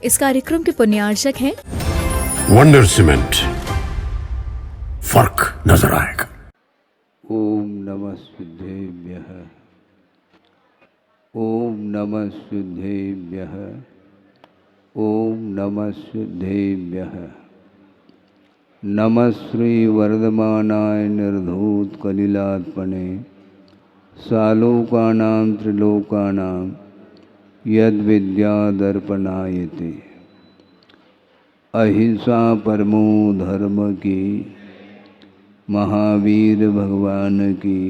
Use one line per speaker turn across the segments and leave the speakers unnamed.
इस कार्यक्रम के पुण्यार्चक हैं
वंडर सीमेंट। फर्क नजर आएगा।
ओम नमः सिद्धेभ्यः। ओम नमः सिद्धेभ्यः। ओम नमः सिद्धेभ्यः। नमः श्री वर्धमानाय निर्धूत कलिलात्मने सालोकानां त्रिलोकानां यद्विद्यादर्पणायते। अहिंसा परमो धर्म की, महावीर भगवान की।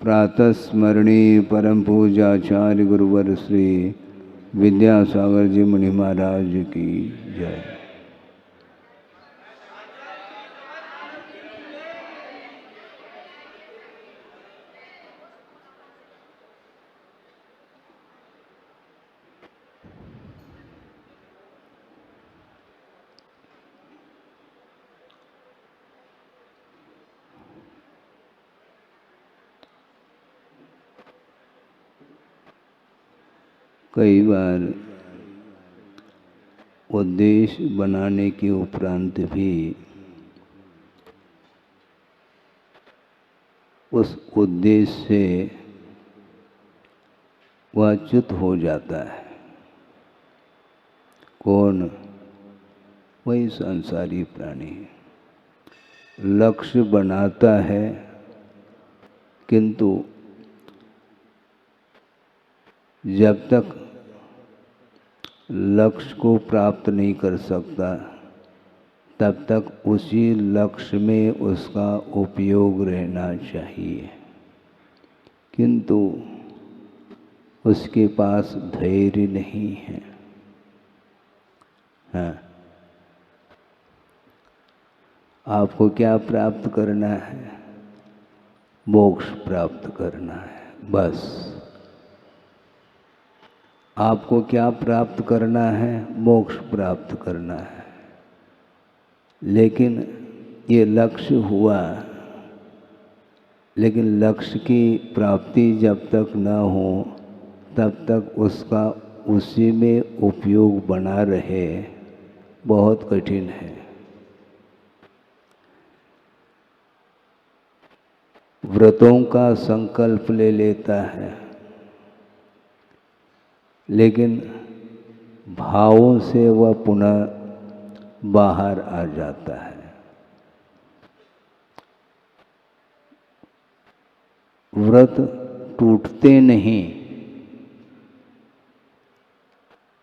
प्रातः स्मरणीय परम पूजाचार्य गुरुवर श्री विद्यासागर जी मुनि महाराज की जय। कई बार उद्देश्य बनाने के उपरांत भी उस उद्देश्य से वह च्युत हो जाता है। कौन? वही संसारी प्राणी। लक्ष्य बनाता है किंतु जब तक लक्ष्य को प्राप्त नहीं कर सकता तब तक उसी लक्ष्य में उसका उपयोग रहना चाहिए, किंतु उसके पास धैर्य नहीं है। हाँ, आपको क्या प्राप्त करना है? मोक्ष प्राप्त करना है, बस। आपको क्या प्राप्त करना है? मोक्ष प्राप्त करना है। लेकिन ये लक्ष्य हुआ, लेकिन लक्ष्य की प्राप्ति जब तक न हो तब तक उसका उसी में उपयोग बना रहे, बहुत कठिन है। व्रतों का संकल्प ले लेता है, लेकिन भावों से वह पुनः बाहर आ जाता है। व्रत टूटते नहीं,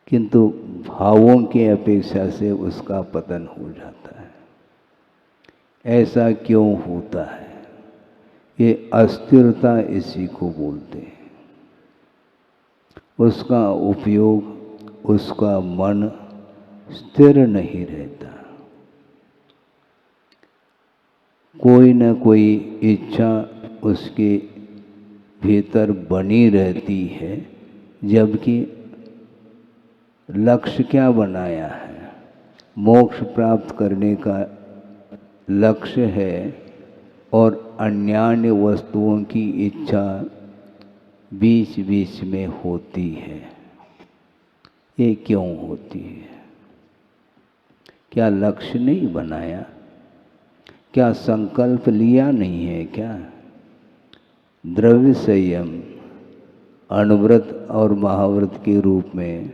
किंतु भावों की अपेक्षा से उसका पतन हो जाता है। ऐसा क्यों होता है? ये अस्थिरता इसी को बोलते हैं। उसका उपयोग, उसका मन स्थिर नहीं रहता। कोई न कोई इच्छा उसके भीतर बनी रहती है, जबकि लक्ष्य क्या बनाया है? मोक्ष प्राप्त करने का लक्ष्य है और अन्यान्य वस्तुओं की इच्छा बीच बीच में होती है। ये क्यों होती है? क्या लक्ष्य नहीं बनाया? क्या संकल्प लिया नहीं है? क्या द्रव्य संयम अणुव्रत और महाव्रत के रूप में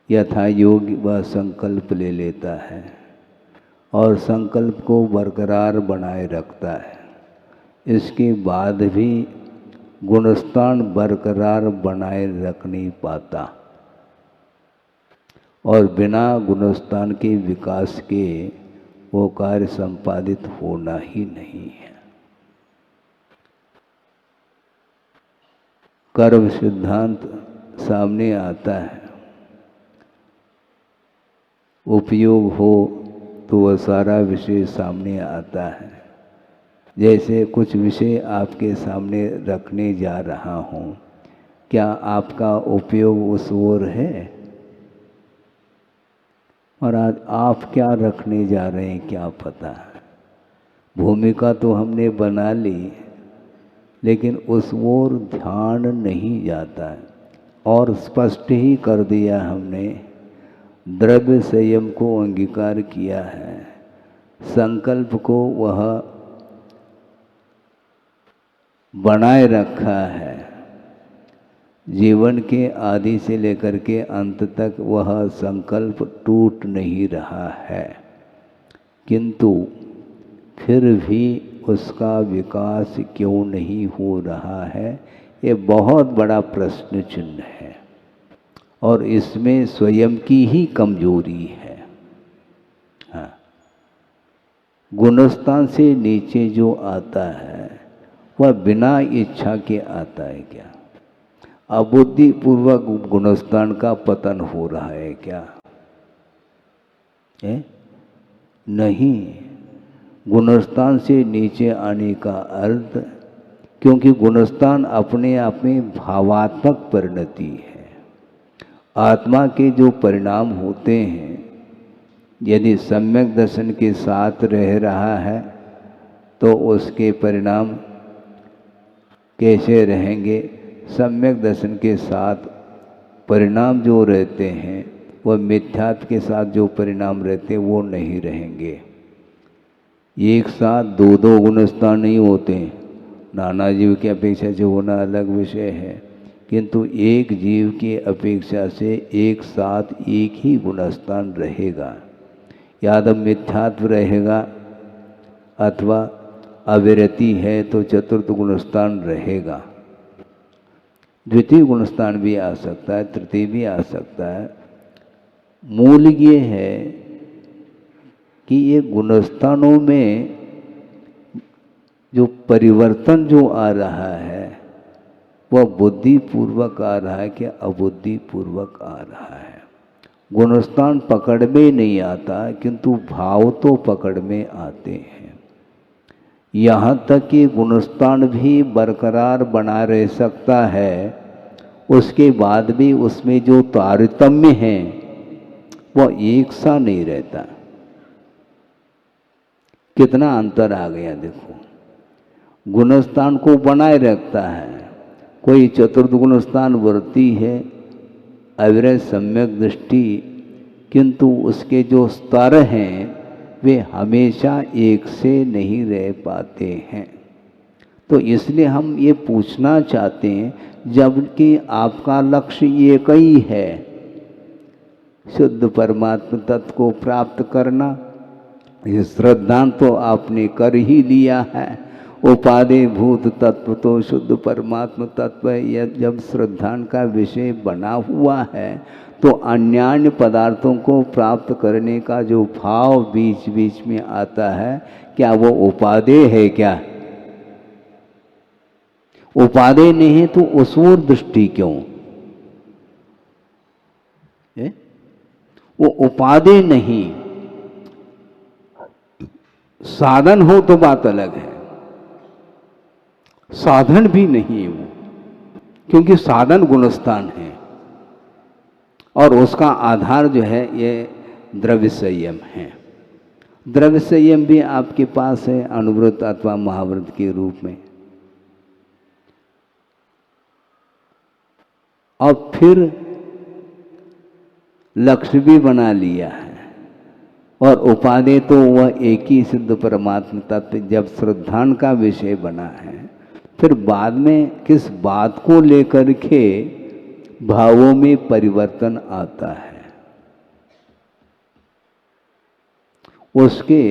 यथा योग्य वह संकल्प ले लेता है और संकल्प को बरकरार बनाए रखता है। इसके बाद भी गुणस्थान बरकरार बनाए रख नहीं पाता और बिना गुणस्थान के विकास के वो कार्य संपादित होना ही नहीं है। कर्म सिद्धांत सामने आता है, उपयोग हो तो वह सारा विषय सामने आता है। जैसे कुछ विषय आपके सामने रखने जा रहा हूँ, क्या आपका उपयोग उस ओर है? और आज आप क्या रखने जा रहे हैं क्या पता। भूमिका तो हमने बना ली, लेकिन उस ओर ध्यान नहीं जाता है। और स्पष्ट ही कर दिया हमने, द्रव्य संयम को अंगीकार किया है, संकल्प को वह बनाए रखा है, जीवन के आदि से लेकर के अंत तक वह संकल्प टूट नहीं रहा है, किंतु फिर भी उसका विकास क्यों नहीं हो रहा है, ये बहुत बड़ा प्रश्न चिन्ह है और इसमें स्वयं की ही कमजोरी है। हाँ, गुणस्थान से नीचे जो आता है वह बिना इच्छा के आता है क्या? अबुद्धिपूर्वक गुणस्थान का पतन हो रहा है क्या? है? नहीं, गुणस्थान से नीचे आने का अर्थ, क्योंकि गुणस्थान अपने आप में भावात्मक परिणति है। आत्मा के जो परिणाम होते हैं, यदि सम्यक दर्शन के साथ रह रहा है तो उसके परिणाम कैसे रहेंगे? सम्यक दर्शन के साथ परिणाम जो रहते हैं वह मिथ्यात्व के साथ जो परिणाम रहते हैं वो नहीं रहेंगे। एक साथ दो दो गुणस्थान नहीं होते। नाना जीव की अपेक्षा से होना अलग विषय है, किंतु एक जीव की अपेक्षा से एक साथ एक ही गुणस्थान रहेगा। या तो मिथ्यात्व रहेगा अथवा अविरति है तो चतुर्थ गुणस्थान रहेगा। द्वितीय गुणस्थान भी आ सकता है, तृतीय भी आ सकता है। मूल ये है कि ये गुणस्थानों में जो परिवर्तन जो आ रहा है वह बुद्धिपूर्वक आ रहा है कि अबुद्धिपूर्वक आ रहा है। गुणस्थान पकड़ में नहीं आता, किंतु भाव तो पकड़ में आते हैं। यहाँ तक कि गुणस्थान भी बरकरार बना रह सकता है, उसके बाद भी उसमें जो तारतम्य है वह एक सा नहीं रहता। कितना अंतर आ गया देखो। गुणस्थान को बनाए रखता है, कोई चतुर्थ गुणस्थान वृत्ति है, अविरत सम्यक दृष्टि, किंतु उसके जो स्तर हैं वे हमेशा एक से नहीं रह पाते हैं। तो इसलिए हम ये पूछना चाहते हैं, जबकि आपका लक्ष्य एक ही है, शुद्ध परमात्मा तत्व को प्राप्त करना। ये श्रद्धान तो आपने कर ही लिया है। उपादेय भूत तत्व तो शुद्ध परमात्मा तत्व है। यह जब श्रद्धान का विषय बना हुआ है तो अन्यान्य पदार्थों को प्राप्त करने का जो भाव बीच बीच में आता है, क्या वो उपादेय है? क्या उपादेय नहीं है तो उस ओर दृष्टि क्यों? वो उपादेय नहीं, साधन हो तो बात अलग है। साधन भी नहीं है वो, क्योंकि साधन गुणस्थान है और उसका आधार जो है ये द्रव्य संयम है। द्रव्य संयम भी आपके पास है अनुव्रत अथवा महाव्रत के रूप में। और फिर लक्ष्य भी बना लिया है और उपादेय तो वह एक ही सिद्ध परमात्मा तत्व जब श्रद्धान का विषय बना है, फिर बाद में किस बात को लेकर के भावों में परिवर्तन आता है, उसके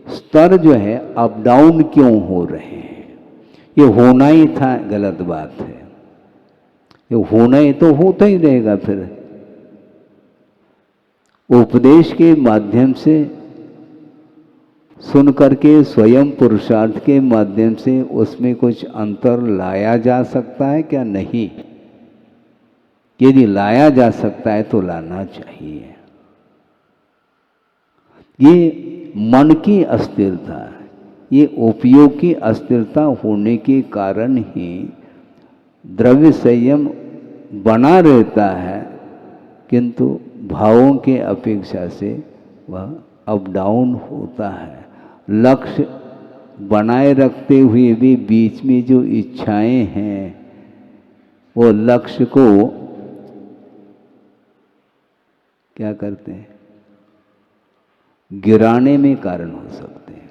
स्तर जो है अप डाउन क्यों हो रहे हैं? ये होना ही था, गलत बात है। ये होना ही तो होता ही रहेगा। फिर उपदेश के माध्यम से सुन करके स्वयं पुरुषार्थ के माध्यम से उसमें कुछ अंतर लाया जा सकता है क्या? नहीं। यदि लाया जा सकता है तो लाना चाहिए। ये मन की अस्थिरता, ये उपयोग की अस्थिरता होने के कारण ही द्रव्य संयम बना रहता है, किंतु भावों के अपेक्षा से वह अप डाउन होता है। लक्ष्य बनाए रखते हुए भी बीच में जो इच्छाएं हैं वो लक्ष्य को क्या करते हैं? गिराने में कारण हो सकते हैं।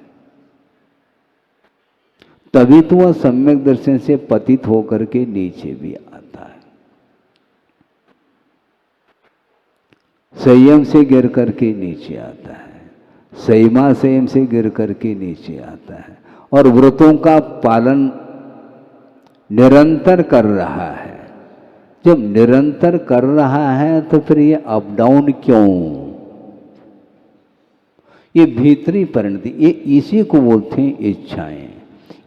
तभी तो वह सम्यक दर्शन से पतित होकर के नीचे भी आता है। संयम से गिर करके नीचे आता है, संयमा संयम से गिर करके नीचे आता है, और व्रतों का पालन निरंतर कर रहा है। जब निरंतर कर रहा है तो फिर ये अप डाउन क्यों? ये भीतरी परिणति, ये इसी को बोलते हैं इच्छाएं।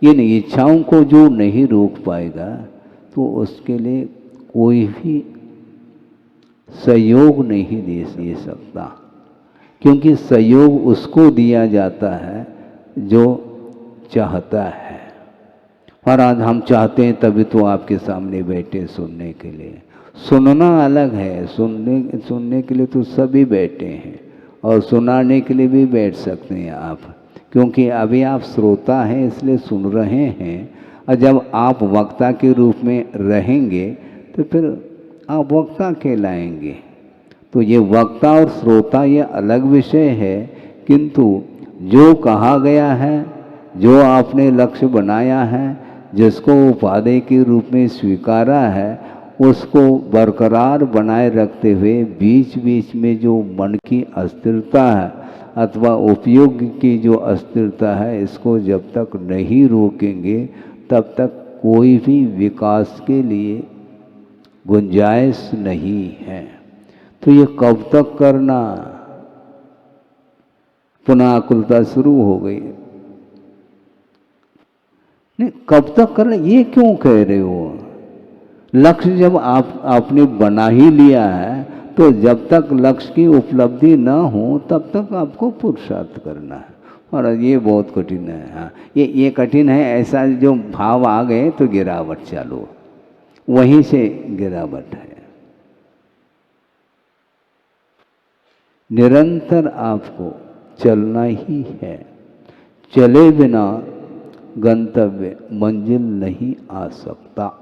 इन इच्छाओं को जो नहीं रोक पाएगा तो उसके लिए कोई भी सहयोग नहीं दे सकता, क्योंकि सहयोग उसको दिया जाता है जो चाहता है। और आज हम चाहते हैं तभी तो आपके सामने बैठे सुनने के लिए। सुनना अलग है, सुनने के लिए तो सभी बैठे हैं, और सुनाने के लिए भी बैठ सकते हैं आप, क्योंकि अभी आप श्रोता हैं इसलिए सुन रहे हैं। और जब आप वक्ता के रूप में रहेंगे तो फिर आप वक्ता कहलाएंगे। तो ये वक्ता और श्रोता ये अलग विषय है, किंतु जो कहा गया है, जो आपने लक्ष्य बनाया है, जिसको उपादेय के रूप में स्वीकारा है, उसको बरकरार बनाए रखते हुए बीच बीच में जो मन की अस्थिरता है अथवा उपयोग की जो अस्थिरता है, इसको जब तक नहीं रोकेंगे तब तक कोई भी विकास के लिए गुंजाइश नहीं है। तो ये कब तक करना? पुनः आकुलता शुरू हो गई। नहीं, कब तक करना, ये क्यों कह रहे हो? लक्ष्य जब आपने बना ही लिया है तो जब तक लक्ष्य की उपलब्धि न हो तब तक आपको पुरुषार्थ करना है। और ये बहुत कठिन है। हाँ, ये कठिन है। ऐसा जो भाव आ गए तो गिरावट चालू, वहीं से गिरावट है। निरंतर आपको चलना ही है। चले बिना गंतव्य मंजिल नहीं आ सकता।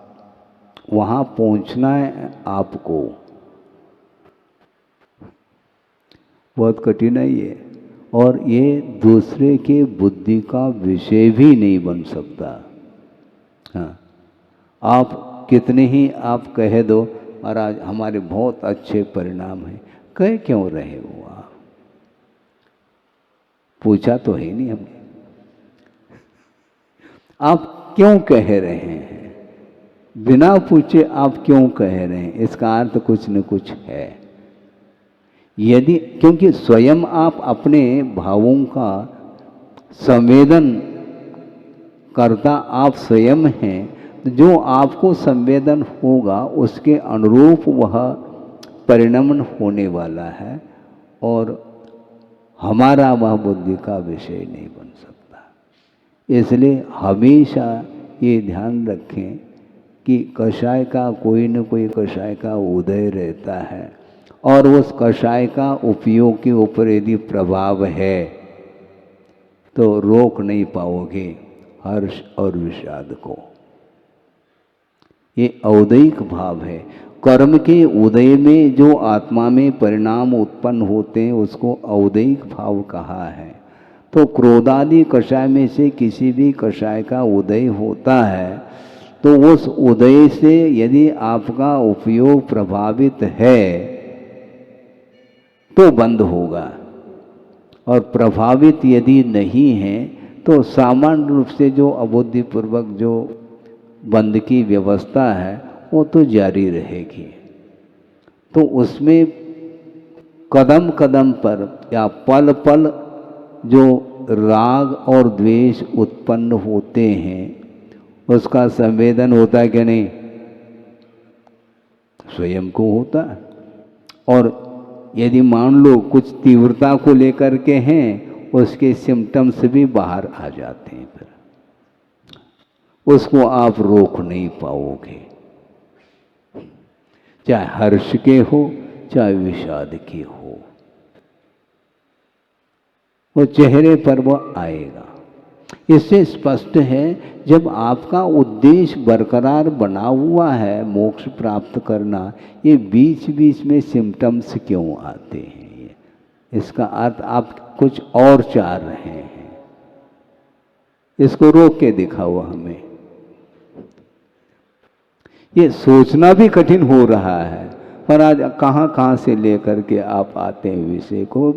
वहाँ पहुँचना है आपको। बहुत कठिन है ये, और ये दूसरे के बुद्धि का विषय भी नहीं बन सकता। हाँ, आप कितने ही आप कह दो और आज हमारे बहुत अच्छे परिणाम हैं, कह क्यों रहे हो आप? पूछा तो है नहीं हमने। आप क्यों कह रहे हैं? बिना पूछे आप क्यों कह रहे हैं? इसका अर्थ कुछ न कुछ है। यदि, क्योंकि स्वयं आप अपने भावों का संवेदन करता आप स्वयं हैं, तो जो आपको संवेदन होगा उसके अनुरूप वह परिणमन होने वाला है, और हमारा वह बुद्धि का विषय नहीं बन सकता। इसलिए हमेशा ये ध्यान रखें कि कषाय का कोई न कोई कषाय का उदय रहता है, और उस कषाय का उपयोग के ऊपर यदि प्रभाव है तो रोक नहीं पाओगे हर्ष और विषाद को। ये औदैहिक भाव है। कर्म के उदय में जो आत्मा में परिणाम उत्पन्न होते हैं उसको औदैहिक भाव कहा है। तो क्रोधादि कषाय में से किसी भी कषाय का उदय होता है तो उस उदय से यदि आपका उपयोग प्रभावित है तो बंद होगा, और प्रभावित यदि नहीं है तो सामान्य रूप से जो अबुद्धिपूर्वक जो बंद की व्यवस्था है वो तो जारी रहेगी। तो उसमें कदम कदम पर या पल पल जो राग और द्वेष उत्पन्न होते हैं उसका संवेदन होता है कि नहीं? स्वयं को होता है। और यदि मान लो कुछ तीव्रता को लेकर के हैं, उसके सिम्टम्स भी बाहर आ जाते हैं, फिर उसको आप रोक नहीं पाओगे, चाहे हर्ष के हो चाहे विषाद के हो, वो चेहरे पर वो आएगा। इससे स्पष्ट है जब आपका उद्देश्य बरकरार बना हुआ है मोक्ष प्राप्त करना, ये बीच बीच में सिम्टम्स क्यों आते हैं? ये इसका अर्थ आप कुछ और चाह रहे हैं। इसको रोक के दिखाओ हमें। ये सोचना भी कठिन हो रहा है, पर आज कहाँ कहाँ से लेकर के आप आते हैं विषय को।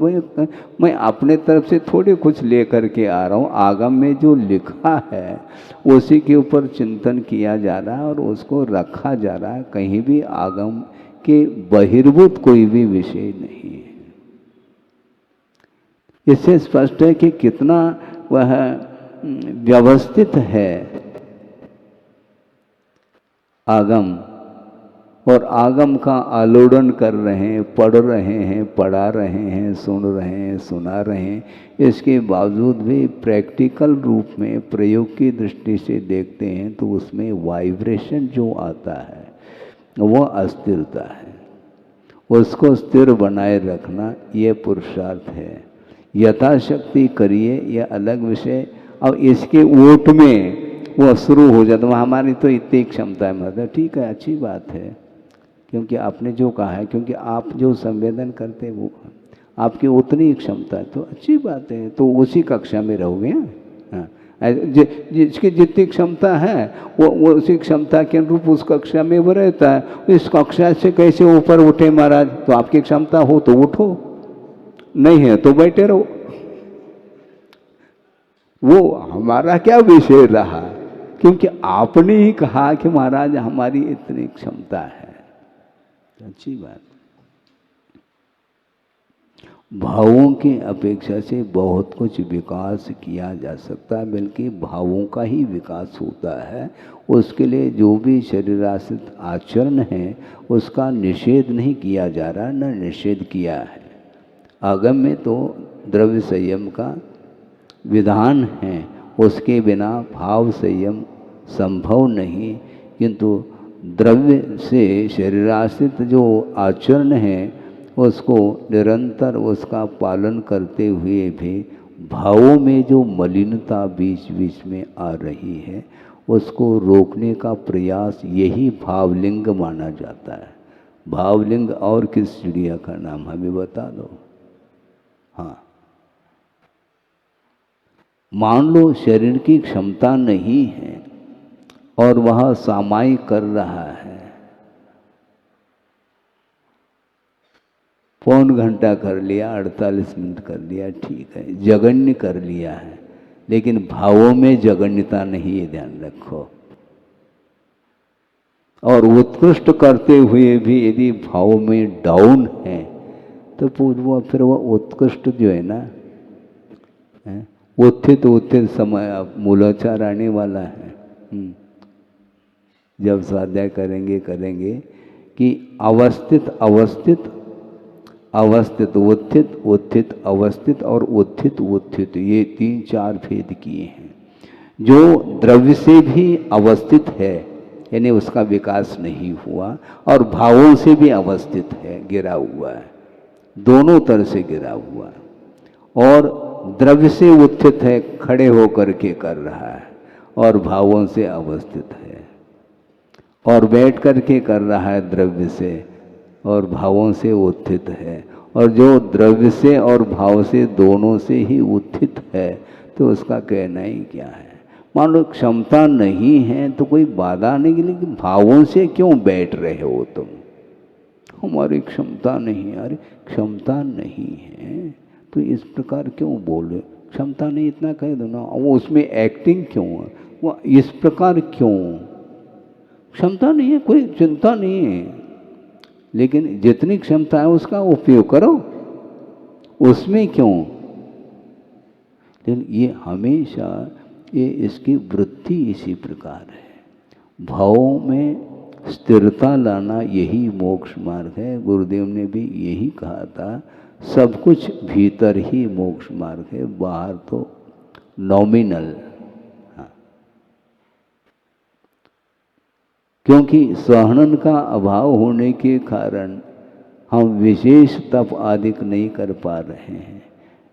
मैं अपने तरफ से थोड़े कुछ लेकर के आ रहा हूँ। आगम में जो लिखा है उसी के ऊपर चिंतन किया जा रहा है और उसको रखा जा रहा है। कहीं भी आगम के बहिर्भूत कोई भी विषय नहीं है। इससे स्पष्ट है कि कितना वह व्यवस्थित है आगम, और आगम का आलोड़न कर रहे हैं, पढ़ रहे हैं, पढ़ा रहे हैं, सुन रहे हैं, सुना रहे हैं। इसके बावजूद भी प्रैक्टिकल रूप में प्रयोग की दृष्टि से देखते हैं तो उसमें वाइब्रेशन जो आता है वह अस्थिरता है। उसको स्थिर बनाए रखना ये पुरुषार्थ है। यथाशक्ति करिए, यह अलग विषय। अब इसके ओट में वो शुरू हो जाता, वह हमारी तो इतनी क्षमता है, मतलब ठीक है, अच्छी बात है, क्योंकि आपने जो कहा है, क्योंकि आप जो संवेदन करते हैं वो आपकी उतनी क्षमता है, तो अच्छी बात है, तो उसी कक्षा में रहोगे। हाँ, जिसकी जितनी क्षमता है वो उसी क्षमता के अनुरूप उस कक्षा में वो रहता है। इस कक्षा से कैसे ऊपर उठे महाराज? तो आपकी क्षमता हो तो उठो, नहीं है तो बैठे रहो। वो हमारा क्या विषय रहा, क्योंकि आपने ही कहा कि महाराज हमारी इतनी क्षमता है। अच्छी बात। भावों की अपेक्षा से बहुत कुछ विकास किया जा सकता है, बल्कि भावों का ही विकास होता है। उसके लिए जो भी शरीराश्रित आचरण है उसका निषेध नहीं किया जा रहा, न निषेध किया है। आगम में तो द्रव्य संयम का विधान है, उसके बिना भाव संयम संभव नहीं। किंतु द्रव्य से शरीराश्रित जो आचरण है उसको निरंतर उसका पालन करते हुए भी भावों में जो मलिनता बीच बीच में आ रही है उसको रोकने का प्रयास, यही भावलिंग माना जाता है। भावलिंग और किस चिड़िया का नाम हमें बता दो। हाँ, मान लो शरीर की क्षमता नहीं है और वह सामायिक कर रहा है, पौन घंटा कर लिया, 48 मिनट कर लिया, ठीक है, जगन्य कर लिया है, लेकिन भावों में जगन्यता नहीं, ये ध्यान रखो। और उत्कृष्ट करते हुए भी यदि भाव में डाउन है तो फिर वह उत्कृष्ट जो है ना, उत्थित उत्थित समय मूलाचार आने वाला है। जब स्वाध्याय करेंगे कि अवस्थित अवस्थित अवस्थित उत्थित उत्थित अवस्थित और उत्थित उत्थित, ये 3-4 भेद किए हैं। जो द्रव्य से भी अवस्थित है यानी उसका विकास नहीं हुआ, और भावों से भी अवस्थित है, गिरा हुआ है, दोनों तरह से गिरा हुआ है। और द्रव्य से उत्थित है, खड़े होकर के कर रहा है, और भावों से अवस्थित है, और बैठ करके कर रहा है द्रव्य से, और भावों से उत्थित है। और जो द्रव्य से और भाव से दोनों से ही उत्थित है तो उसका कहना ही क्या है। मान लो क्षमता नहीं है तो कोई बाधा नहीं, लेकिन भावों से क्यों बैठ रहे हो तुम? हमारी क्षमता नहीं है, अरे क्षमता नहीं है तो इस प्रकार क्यों बोल रहे? क्षमता नहीं इतना कह दो ना, वो उसमें एक्टिंग क्यों है? वो इस प्रकार क्यों? क्षमता नहीं है, कोई चिंता नहीं है, लेकिन जितनी क्षमता है उसका उपयोग करो, उसमें क्यों? लेकिन ये हमेशा ये इसकी वृत्ति इसी प्रकार है। भावों में स्थिरता लाना यही मोक्ष मार्ग है। गुरुदेव ने भी यही कहा था, सब कुछ भीतर ही मोक्ष मार्ग है, बाहर तो नॉमिनल। हाँ, क्योंकि सहनन का अभाव होने के कारण हम विशेष तप आदि नहीं कर पा रहे हैं,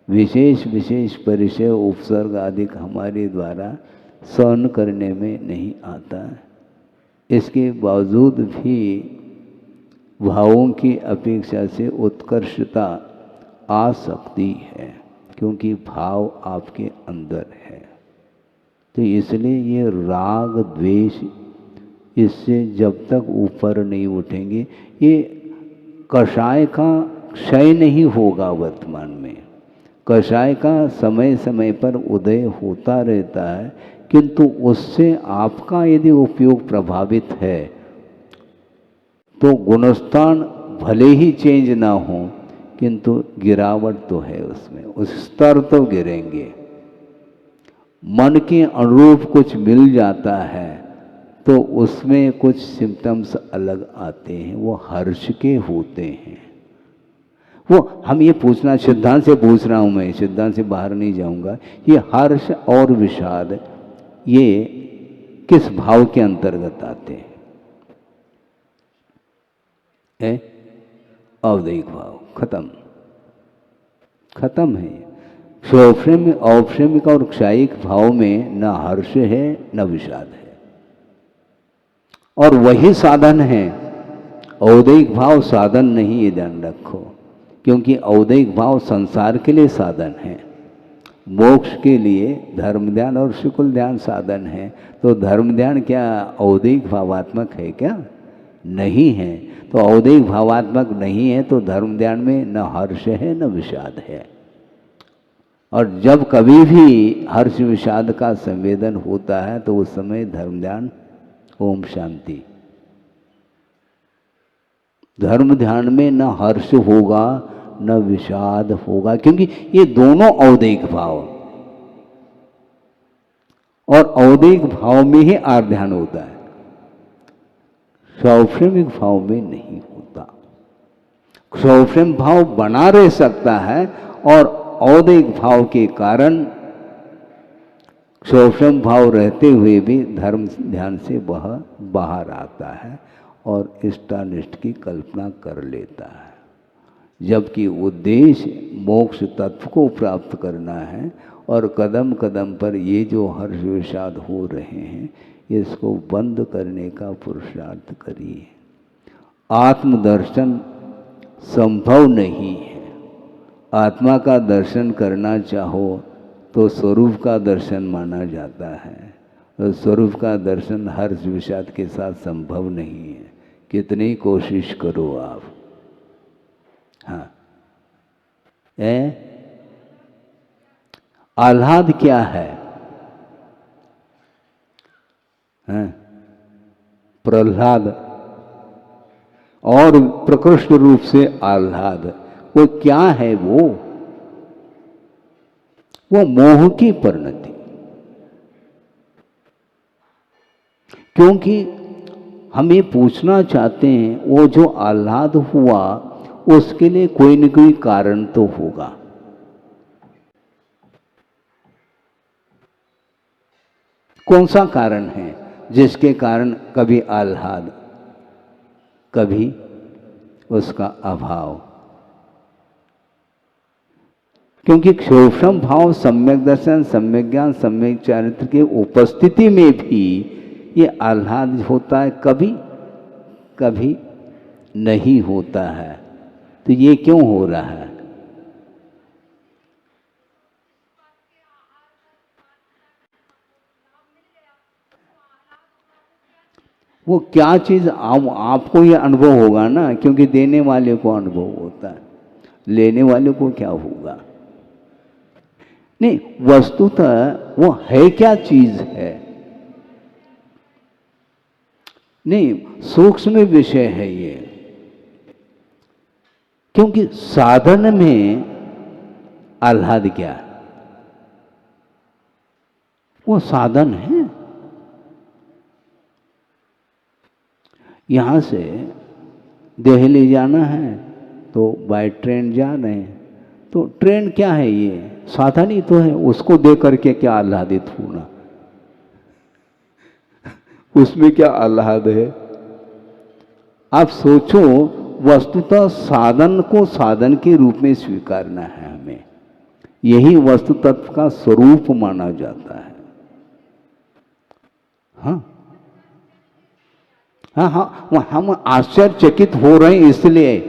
विशेष विशेष परिचय उपसर्ग आदि हमारे द्वारा सहन करने में नहीं आता है। इसके बावजूद भी भावों की अपेक्षा से उत्कर्षता आ सकती है, क्योंकि भाव आपके अंदर है। तो इसलिए ये राग द्वेष इससे जब तक ऊपर नहीं उठेंगे, ये कषाय का क्षय नहीं होगा। वर्तमान में कषाय का समय समय पर उदय होता रहता है, किंतु उससे आपका यदि उपयोग प्रभावित है तो गुणस्थान भले ही चेंज ना हो, किंतु गिरावट तो है उसमें, उस स्तर तो गिरेंगे। मन के अनुरूप कुछ मिल जाता है तो उसमें कुछ सिम्टम्स अलग आते हैं, वो हर्ष के होते हैं। वो हम ये पूछना, सिद्धांत से पूछ रहा हूँ मैं, सिद्धांत से बाहर नहीं जाऊंगा। ये हर्ष और विषाद ये किस भाव के अंतर्गत आते हैं? अवदैहिक भाव। खत्म है। औपश्रमिक और क्षायिक भाव में न हर्ष है न विषाद है, और वही साधन है। औदैहिक भाव साधन नहीं, ये ध्यान रखो, क्योंकि औदैहिक भाव संसार के लिए साधन है, मोक्ष के लिए धर्म ध्यान और शुक्ल ध्यान साधन है। तो धर्म ध्यान क्या औदैहिक भावात्मक है क्या? नहीं है। तो औदैहिक भावात्मक नहीं है तो धर्म ध्यान में न हर्ष है न विषाद है। और जब कभी भी हर्ष विषाद का संवेदन होता है तो उस समय धर्म ध्यान ओम शांति। धर्म ध्यान में न हर्ष होगा न विषाद होगा, क्योंकि ये दोनों औदैहिक भाव, और औदैहिक भाव में ही आर ध्यान होता है, सौप्रेमिक भाव में नहीं होता। सौप्रेम भाव बना रह सकता है और औदैहिक भाव के कारण सौप्रेम भाव रहते हुए भी धर्म ध्यान से वह बाहर आता है और इष्टानिष्ट की कल्पना कर लेता है। जबकि उद्देश्य मोक्ष तत्व को प्राप्त करना है, और कदम कदम पर ये जो हर्ष विषाद हो रहे हैं इसको बंद करने का पुरुषार्थ करिए। आत्मदर्शन संभव नहीं है। आत्मा का दर्शन करना चाहो तो स्वरूप का दर्शन माना जाता है, और स्वरूप का दर्शन हर्ष विषाद के साथ संभव नहीं है, कितनी कोशिश करो आप। हाँ, आह्लाद क्या है? प्रह्लाद, और प्रकृष्ट रूप से आह्लाद, वो क्या है? वो मोह की परिणति। क्योंकि हम ये पूछना चाहते हैं, वो जो आह्लाद हुआ उसके लिए कोई न कोई कारण तो होगा। कौन सा कारण है जिसके कारण कभी आह्लाद, कभी उसका अभाव? क्योंकि क्षोभम भाव सम्यक दर्शन, सम्यक ज्ञान, सम्यक चारित्र के उपस्थिति में भी ये आह्लाद होता है, कभी कभी नहीं होता है। तो ये क्यों हो रहा है? वो क्या चीज़ आपको ये अनुभव होगा ना, क्योंकि देने वाले को अनुभव होता है, लेने वाले को क्या होगा? नहीं, वस्तुतः वो है क्या चीज है? नहीं, सूक्ष्म विषय है ये। क्योंकि साधन में आह्लाद क्या है? वो साधन है। यहां से दिल्ली जाना है तो बाय ट्रेन जा रहे हैं, तो ट्रेन क्या है? ये साधन ही तो है। उसको देख करके क्या आह्लादित होना? उसमें क्या आह्लाद है? आप सोचो, वस्तुतः साधन को साधन के रूप में स्वीकारना है हमें। यही वस्तु तत्व का स्वरूप माना जाता है। हाँ हाँ हाँ, हम आश्चर्यचकित हो रहे हैं इसलिए।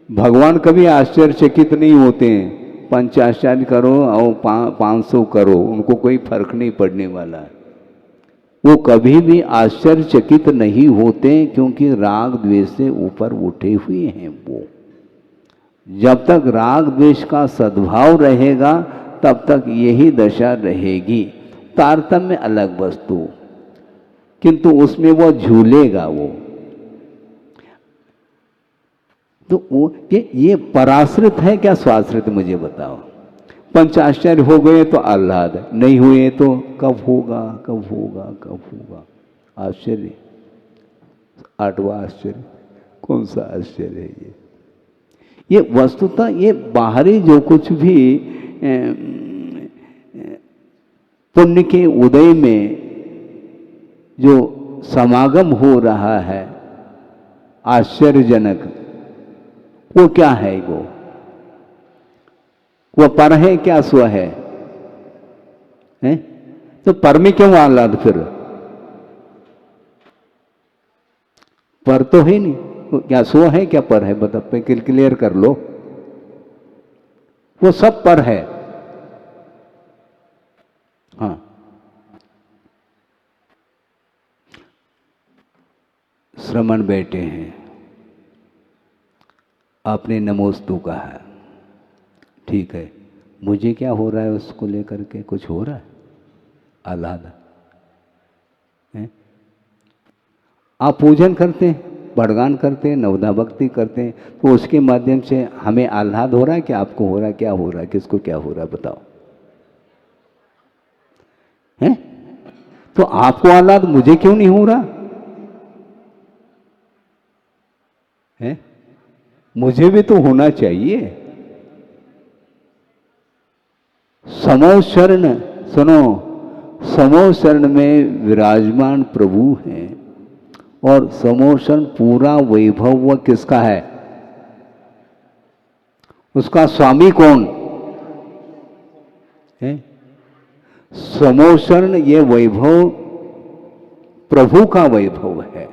भगवान कभी आश्चर्यचकित नहीं होते हैं। 50 करो और 500 करो, उनको कोई फर्क नहीं पड़ने वाला है। वो कभी भी आश्चर्यचकित नहीं होते, क्योंकि राग द्वेष से ऊपर उठे हुए हैं वो। जब तक राग द्वेष का सद्भाव रहेगा तब तक यही दशा रहेगी। तारतम्य अलग वस्तु, किंतु उसमें वो झूलेगा वो। तो वो ये पराश्रित है क्या स्वाश्रित, मुझे बताओ। 5 आश्चर्य हो गए तो आह्लाद, नहीं हुए तो कब होगा कब होगा कब होगा। आश्चर्य, 8वां आश्चर्य कौन सा आश्चर्य है ये वस्तुतः ये बाहरी जो कुछ भी पुण्य के उदय में जो समागम हो रहा है आश्चर्यजनक, वो क्या है? वो पर है क्या स्व है? तो पर में क्यों आह्लाद फिर? पर तो है नहीं, क्या स्व है क्या पर है? बता, क्लियर कर लो। वो सब पर है। हाँ, श्रमण बैठे हैं, आपने नमोस्तु कहा है, ठीक है। मुझे क्या हो रहा है उसको लेकर के? कुछ हो रहा है? आह्लाद है। आप पूजन करते हैं, बड़गान करते हैं, नवदा भक्ति करते हैं, तो उसके माध्यम से हमें आह्लाद हो रहा है कि आपको हो रहा है? क्या हो रहा है? किसको क्या हो रहा है बताओ? हैं? तो आपको आह्लाद, मुझे क्यों नहीं हो रहा है? मुझे भी तो होना चाहिए। समो शरण, सुनो, समो शरण में विराजमान प्रभु हैं, और समोषण पूरा वैभव वह किसका है? उसका स्वामी कौन है? समोषण ये वैभव प्रभु का वैभव है,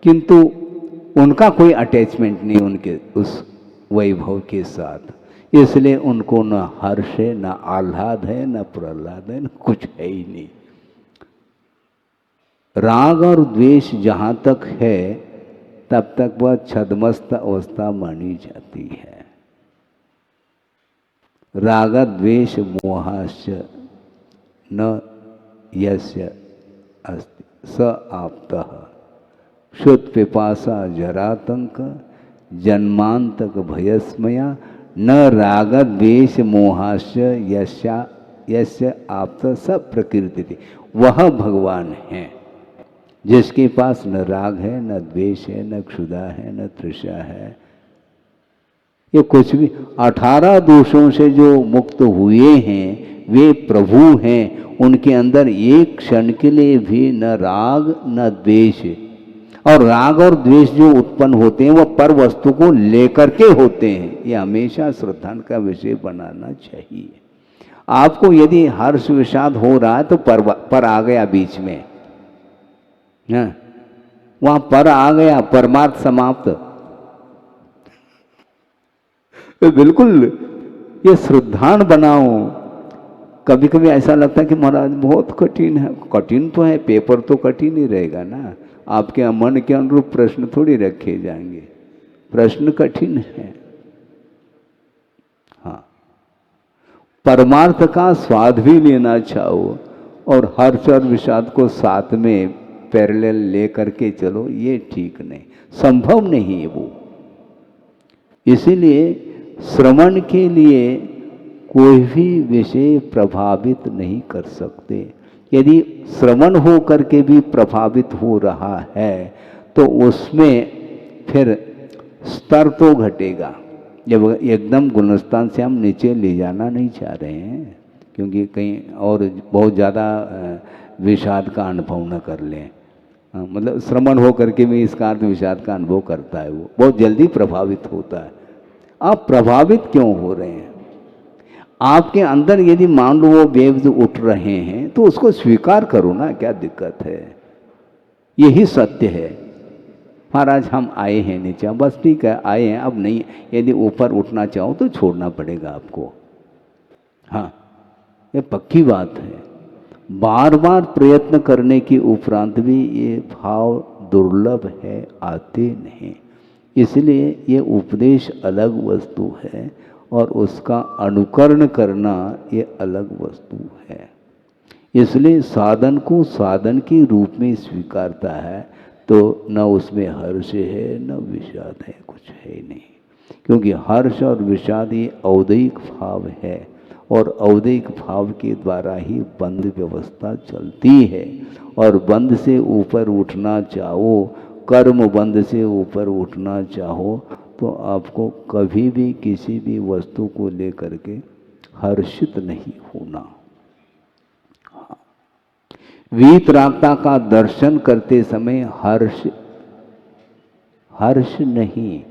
किंतु उनका कोई अटैचमेंट नहीं उनके उस वैभव के साथ, इसलिए उनको न हर्ष है, न आह्लाद है, न प्रह्लाद है, न कुछ है ही नहीं। राग और द्वेष जहाँ तक है तब तक वह छद्मस्त अवस्था मानी जाती है। राग द्वेष मोहाश्च न यस्य अस्ति स आप्तः क्षुत् पिपासा जरातंक जन्मांतक भयस्मया न राग द्वेष मोहाश्च यस्य आप्त स प्रकृति। वह भगवान है जिसके पास न राग है, न द्वेष है, न क्षुधा है, न तृषा है, ये कुछ भी। 18 दोषों से जो मुक्त हुए हैं वे प्रभु हैं। उनके अंदर एक क्षण के लिए भी न राग न द्वेष, और राग और द्वेष जो उत्पन्न होते हैं वह पर वस्तु को लेकर के होते हैं। ये हमेशा श्रद्धा का विषय बनाना चाहिए। आपको यदि हर्ष विषाद हो रहा है तो पर आ गया बीच में, वहां पर आ गया, परमार्थ समाप्त। तो बिल्कुल ये श्रद्धान बनाओ। कभी कभी ऐसा लगता है कि महाराज बहुत कठिन है। कठिन तो है, पेपर तो कठिन ही रहेगा ना। आपके मन के अनुरूप प्रश्न थोड़ी रखे जाएंगे, प्रश्न कठिन है। हाँ, परमार्थ का स्वाद भी लेना चाहो और हर्ष और विषाद को साथ में पैरेलल ले करके चलो, ये ठीक नहीं, संभव नहीं है वो। इसीलिए श्रवण के लिए कोई भी विषय प्रभावित नहीं कर सकते। यदि श्रवण हो करके भी प्रभावित हो रहा है तो उसमें फिर स्तर तो घटेगा। जब एकदम गुणस्थान से हम नीचे ले जाना नहीं चाह रहे हैं, क्योंकि कहीं और बहुत ज़्यादा विषाद का अनुभव न कर लें। मतलब श्रवण हो करके भी इसका अर्थ विषाद का अनुभव करता है, वो बहुत जल्दी प्रभावित होता है। आप प्रभावित क्यों हो रहे हैं? आपके अंदर यदि मान लो वो वेव्स उठ रहे हैं तो उसको स्वीकार करो ना, क्या दिक्कत है? यही सत्य है। महाराज हम आए हैं नीचे, बस ठीक है आए हैं, अब नहीं, यदि ऊपर उठना चाहो तो छोड़ना पड़ेगा आपको। हाँ, ये पक्की बात है। बार बार प्रयत्न करने के उपरांत भी ये भाव दुर्लभ है, आते नहीं। इसलिए ये उपदेश अलग वस्तु है और उसका अनुकरण करना ये अलग वस्तु है। इसलिए साधन को साधन के रूप में स्वीकारता है तो न उसमें हर्ष है न विषाद है, कुछ है ही नहीं। क्योंकि हर्ष और विषाद ये औदैहिक भाव है और औदैहिक भाव के द्वारा ही बंध व्यवस्था चलती है। और बंध से ऊपर उठना चाहो, कर्म बंध से ऊपर उठना चाहो तो आपको कभी भी किसी भी वस्तु को लेकर के हर्षित नहीं होना। वीतरागता का दर्शन करते समय हर्ष नहीं,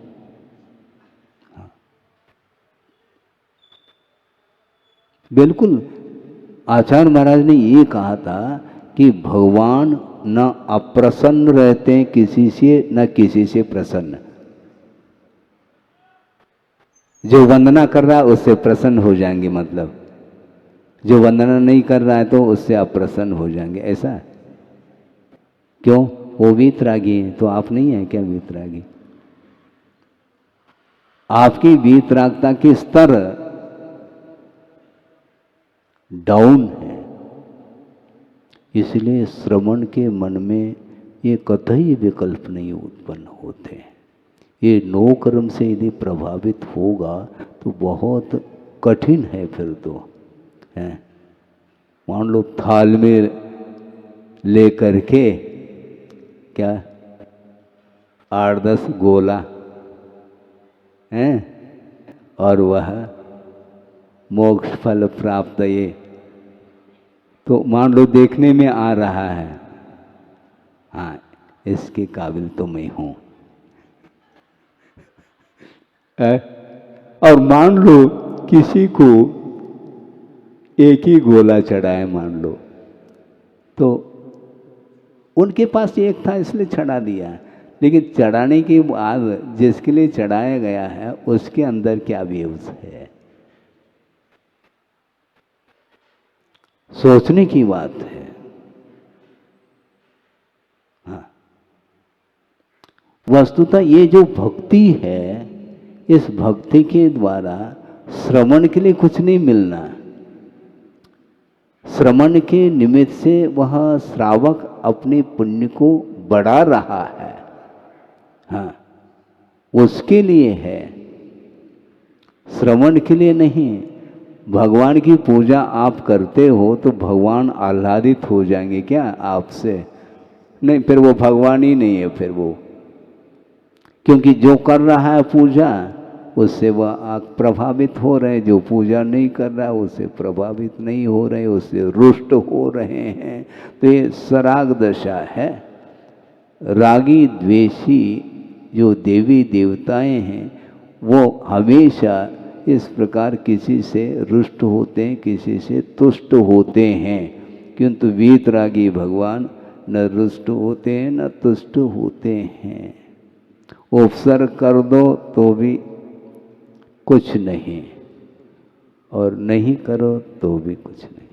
बिल्कुल आचार्य महाराज ने ये कहा था कि भगवान न अप्रसन्न रहते हैं किसी से, न किसी से प्रसन्न। जो वंदना कर रहा है उससे प्रसन्न हो जाएंगे, मतलब जो वंदना नहीं कर रहा है तो उससे अप्रसन्न हो जाएंगे, ऐसा है? क्यों? वो वीतरागी है, तो आप नहीं है क्या वीतरागी? आपकी वीतरागता के स्तर डाउन है। इसलिए श्रवण के मन में ये कतई विकल्प नहीं उत्पन्न होते। ये नो कर्म से यदि प्रभावित होगा तो बहुत कठिन है फिर तो है। मान लो थाल में लेकर के क्या 8-10 गोला है और वह मोक्ष फल प्राप्त ये तो मान लो देखने में आ रहा है, हाँ इसके काबिल तो मैं हूं। और मान लो किसी को एक ही गोला चढ़ाए, मान लो तो उनके पास एक था इसलिए चढ़ा दिया, लेकिन चढ़ाने के बाद जिसके लिए चढ़ाया गया है उसके अंदर क्या वेव्स है, सोचने की बात है। हाँ, वस्तुतः ये जो भक्ति है, इस भक्ति के द्वारा श्रवण के लिए कुछ नहीं मिलना। श्रवण के निमित्त से वह श्रावक अपने पुण्य को बढ़ा रहा है, हाँ उसके लिए है, श्रवण के लिए नहीं। भगवान की पूजा आप करते हो तो भगवान आह्लादित हो जाएंगे क्या आपसे? नहीं, फिर वो भगवान ही नहीं है फिर वो, क्योंकि जो कर रहा है पूजा उससे वह प्रभावित हो रहे हैं, जो पूजा नहीं कर रहा है उससे प्रभावित नहीं हो रहे, उससे रुष्ट हो रहे हैं। तो ये सराग दशा है। रागी द्वेषी जो देवी देवताएं हैं वो हमेशा इस प्रकार किसी से रुष्ट होते हैं, किसी से तुष्ट होते हैं, किंतु वीतरागी भगवान न रुष्ट होते हैं न तुष्ट होते हैं। उपसर्ग कर दो तो भी कुछ नहीं और नहीं करो तो भी कुछ नहीं।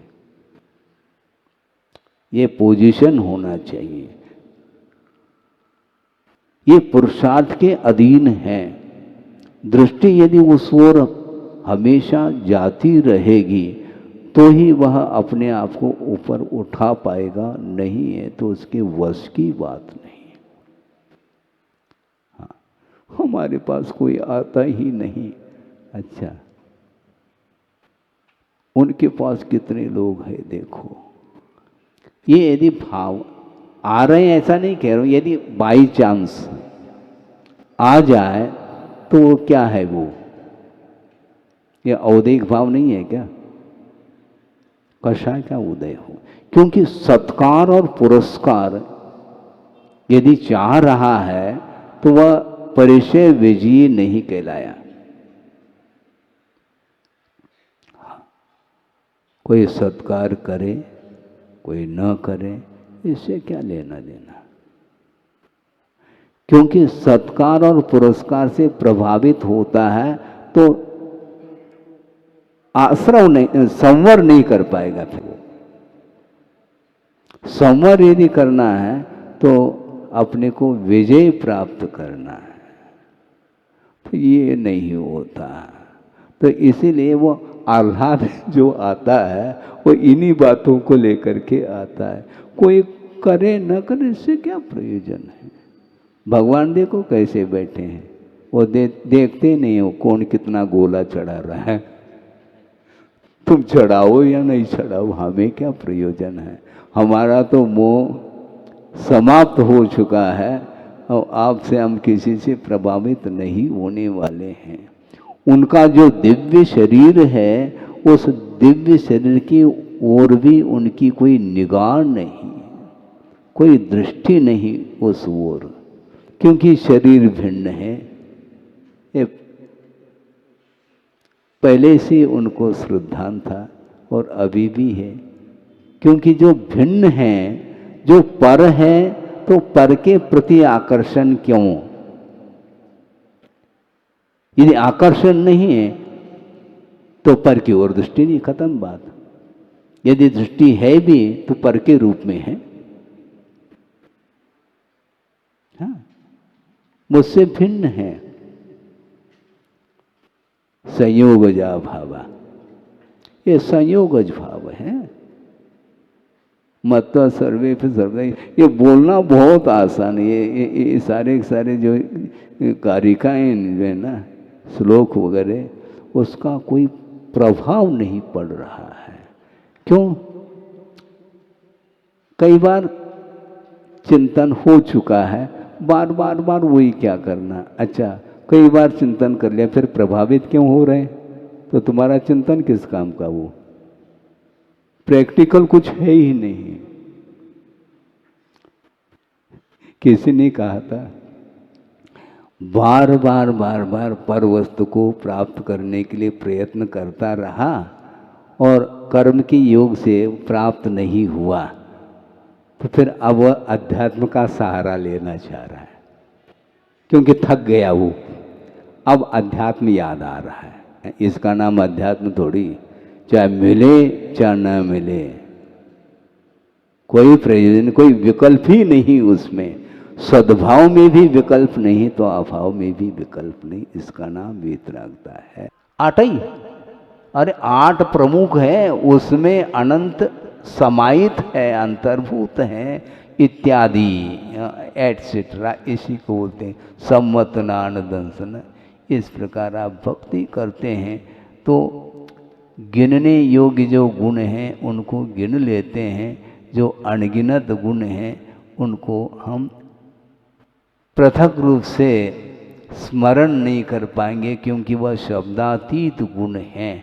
ये पोजीशन होना चाहिए, ये पुरुषार्थ के अधीन है। दृष्टि यदि उस ओर हमेशा जाती रहेगी तो ही वह अपने आप को ऊपर उठा पाएगा, नहीं है तो उसके वश की बात नहीं। हाँ, हमारे पास कोई आता ही नहीं, अच्छा उनके पास कितने लोग हैं देखो। ये यदि भाव आ रहे हैं, ऐसा नहीं कह रहा हूं, यदि बाई चांस आ जाए तो क्या है वो? ये औदैहिक भाव नहीं है क्या? कषाय का उदय हो, क्योंकि सत्कार और पुरस्कार यदि चाह रहा है तो वह परिचय विजयी नहीं कहलाया। कोई सत्कार करे कोई न करे, इससे क्या लेना देना। क्योंकि सत्कार और पुरस्कार से प्रभावित होता है तो आश्रव नहीं, संवर नहीं कर पाएगा। फिर संवर यदि करना है तो अपने को विजय प्राप्त करना है, तो ये नहीं होता। तो इसीलिए वो आह्लाद जो आता है वो इन्हीं बातों को लेकर के आता है। कोई करे न करे इससे क्या प्रयोजन है। भगवान देखो कैसे बैठे हैं, वो देखते नहीं हो कौन कितना गोला चढ़ा रहा है। तुम चढ़ाओ या नहीं चढ़ाओ, हमें क्या प्रयोजन है। हमारा तो मोह समाप्त हो चुका है और आपसे हम किसी से प्रभावित नहीं होने वाले हैं। उनका जो दिव्य शरीर है उस दिव्य शरीर की ओर भी उनकी कोई निगाह नहीं, कोई दृष्टि नहीं उस ओर, क्योंकि शरीर भिन्न है। ये पहले से उनको श्रद्धान था और अभी भी है, क्योंकि जो भिन्न है, जो पर है, तो पर के प्रति आकर्षण क्यों। यदि आकर्षण नहीं है तो पर की ओर दृष्टि नहीं, खत्म बात। यदि दृष्टि है भी तो पर के रूप में है। हाँ, मुझसे भिन्न है। संयोगजा भावा, ये संयोगज भाव है। मत सर्वे पे सर्वे, ये बोलना बहुत आसान है। ये सारे सारे जो कारिकाएं जो है ना, श्लोक वगैरह, उसका कोई प्रभाव नहीं पड़ रहा है। क्यों? कई बार चिंतन हो चुका है, बार बार बार वही क्या करना। अच्छा, कई बार चिंतन कर लिया, फिर प्रभावित क्यों हो रहे? तो तुम्हारा चिंतन किस काम का? वो प्रैक्टिकल कुछ है ही नहीं। किसी ने कहा था, बार बार बार बार पर वस्तु को प्राप्त करने के लिए प्रयत्न करता रहा और कर्म के योग से प्राप्त नहीं हुआ, तो फिर अब वह अध्यात्म का सहारा लेना चाह रहा है, क्योंकि थक गया वो। अब अध्यात्म याद आ रहा है। इसका नाम अध्यात्म थोड़ी, चाहे मिले चाहे न मिले, कोई प्रयोजन, कोई विकल्प ही नहीं उसमें। सद्भाव में भी विकल्प नहीं तो अभाव में भी विकल्प नहीं। इसका नाम वीतरागता है। आठ ही, अरे 8 प्रमुख है, उसमें अनंत समाहित है, अंतर्भूत है इत्यादि एटसेट्रा, इसी को बोलते हैं सम्मत नान दंसन। इस प्रकार आप भक्ति करते हैं तो गिनने योग्य जो गुण हैं उनको गिन लेते हैं, जो अनगिनत गुण हैं उनको हम पृथक रूप से स्मरण नहीं कर पाएंगे, क्योंकि वह शब्दातीत गुण हैं।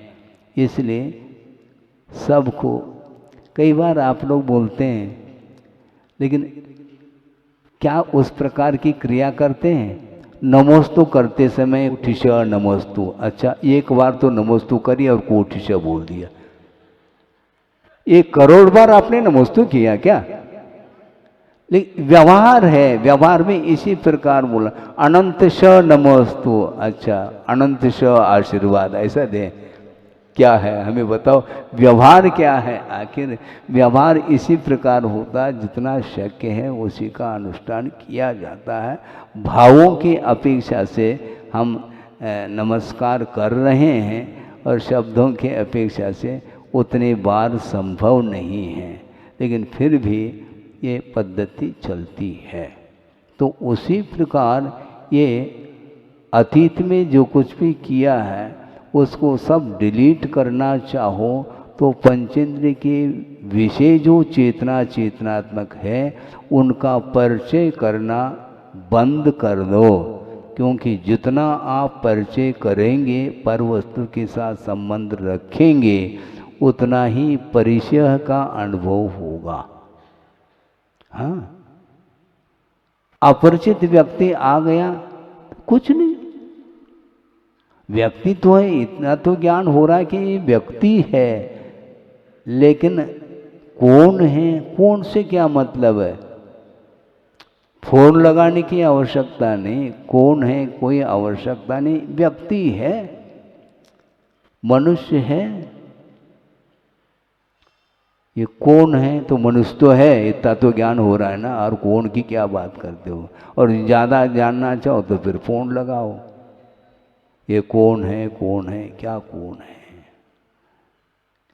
इसलिए सबको, कई बार आप लोग बोलते हैं, लेकिन क्या उस प्रकार की क्रिया करते हैं? नमोस्तु करते समय कोटिश नमोस्तु, अच्छा एक बार तो नमोस्तु करी और कोटिश बोल दिया। 1 करोड़ बार आपने नमोस्तु किया क्या? लेकिन व्यवहार है, व्यवहार में इसी प्रकार बोला अनंत श नमोस्तु, अच्छा अनंत श आशीर्वाद, ऐसा दे। क्या है हमें बताओ, व्यवहार क्या है? आखिर व्यवहार इसी प्रकार होता है, जितना शक्य है उसी का अनुष्ठान किया जाता है। भावों की अपेक्षा से हम नमस्कार कर रहे हैं और शब्दों की अपेक्षा से उतने बार संभव नहीं है, लेकिन फिर भी ये पद्धति चलती है। तो उसी प्रकार ये अतीत में जो कुछ भी किया है उसको सब डिलीट करना चाहो तो पंचेंद्रिय के विषय जो चेतना चेतनात्मक है उनका परिचय करना बंद कर दो, क्योंकि जितना आप परिचय करेंगे, पर वस्तु के साथ संबंध रखेंगे, उतना ही परिचय का अनुभव होगा। हाँ, अपरिचित व्यक्ति आ गया, कुछ नहीं, व्यक्ति तो है, इतना तो ज्ञान हो रहा है कि ये व्यक्ति है, लेकिन कौन है, कौन से क्या मतलब है? फोन लगाने की आवश्यकता नहीं, कौन है कोई आवश्यकता नहीं, व्यक्ति है, मनुष्य है। ये कौन है तो मनुष्य तो है, इतना तो ज्ञान हो रहा है ना, और कौन की क्या बात करते हो? और ज़्यादा जानना चाहो तो फिर फोन लगाओ, ये कौन है, कौन है, क्या कौन है?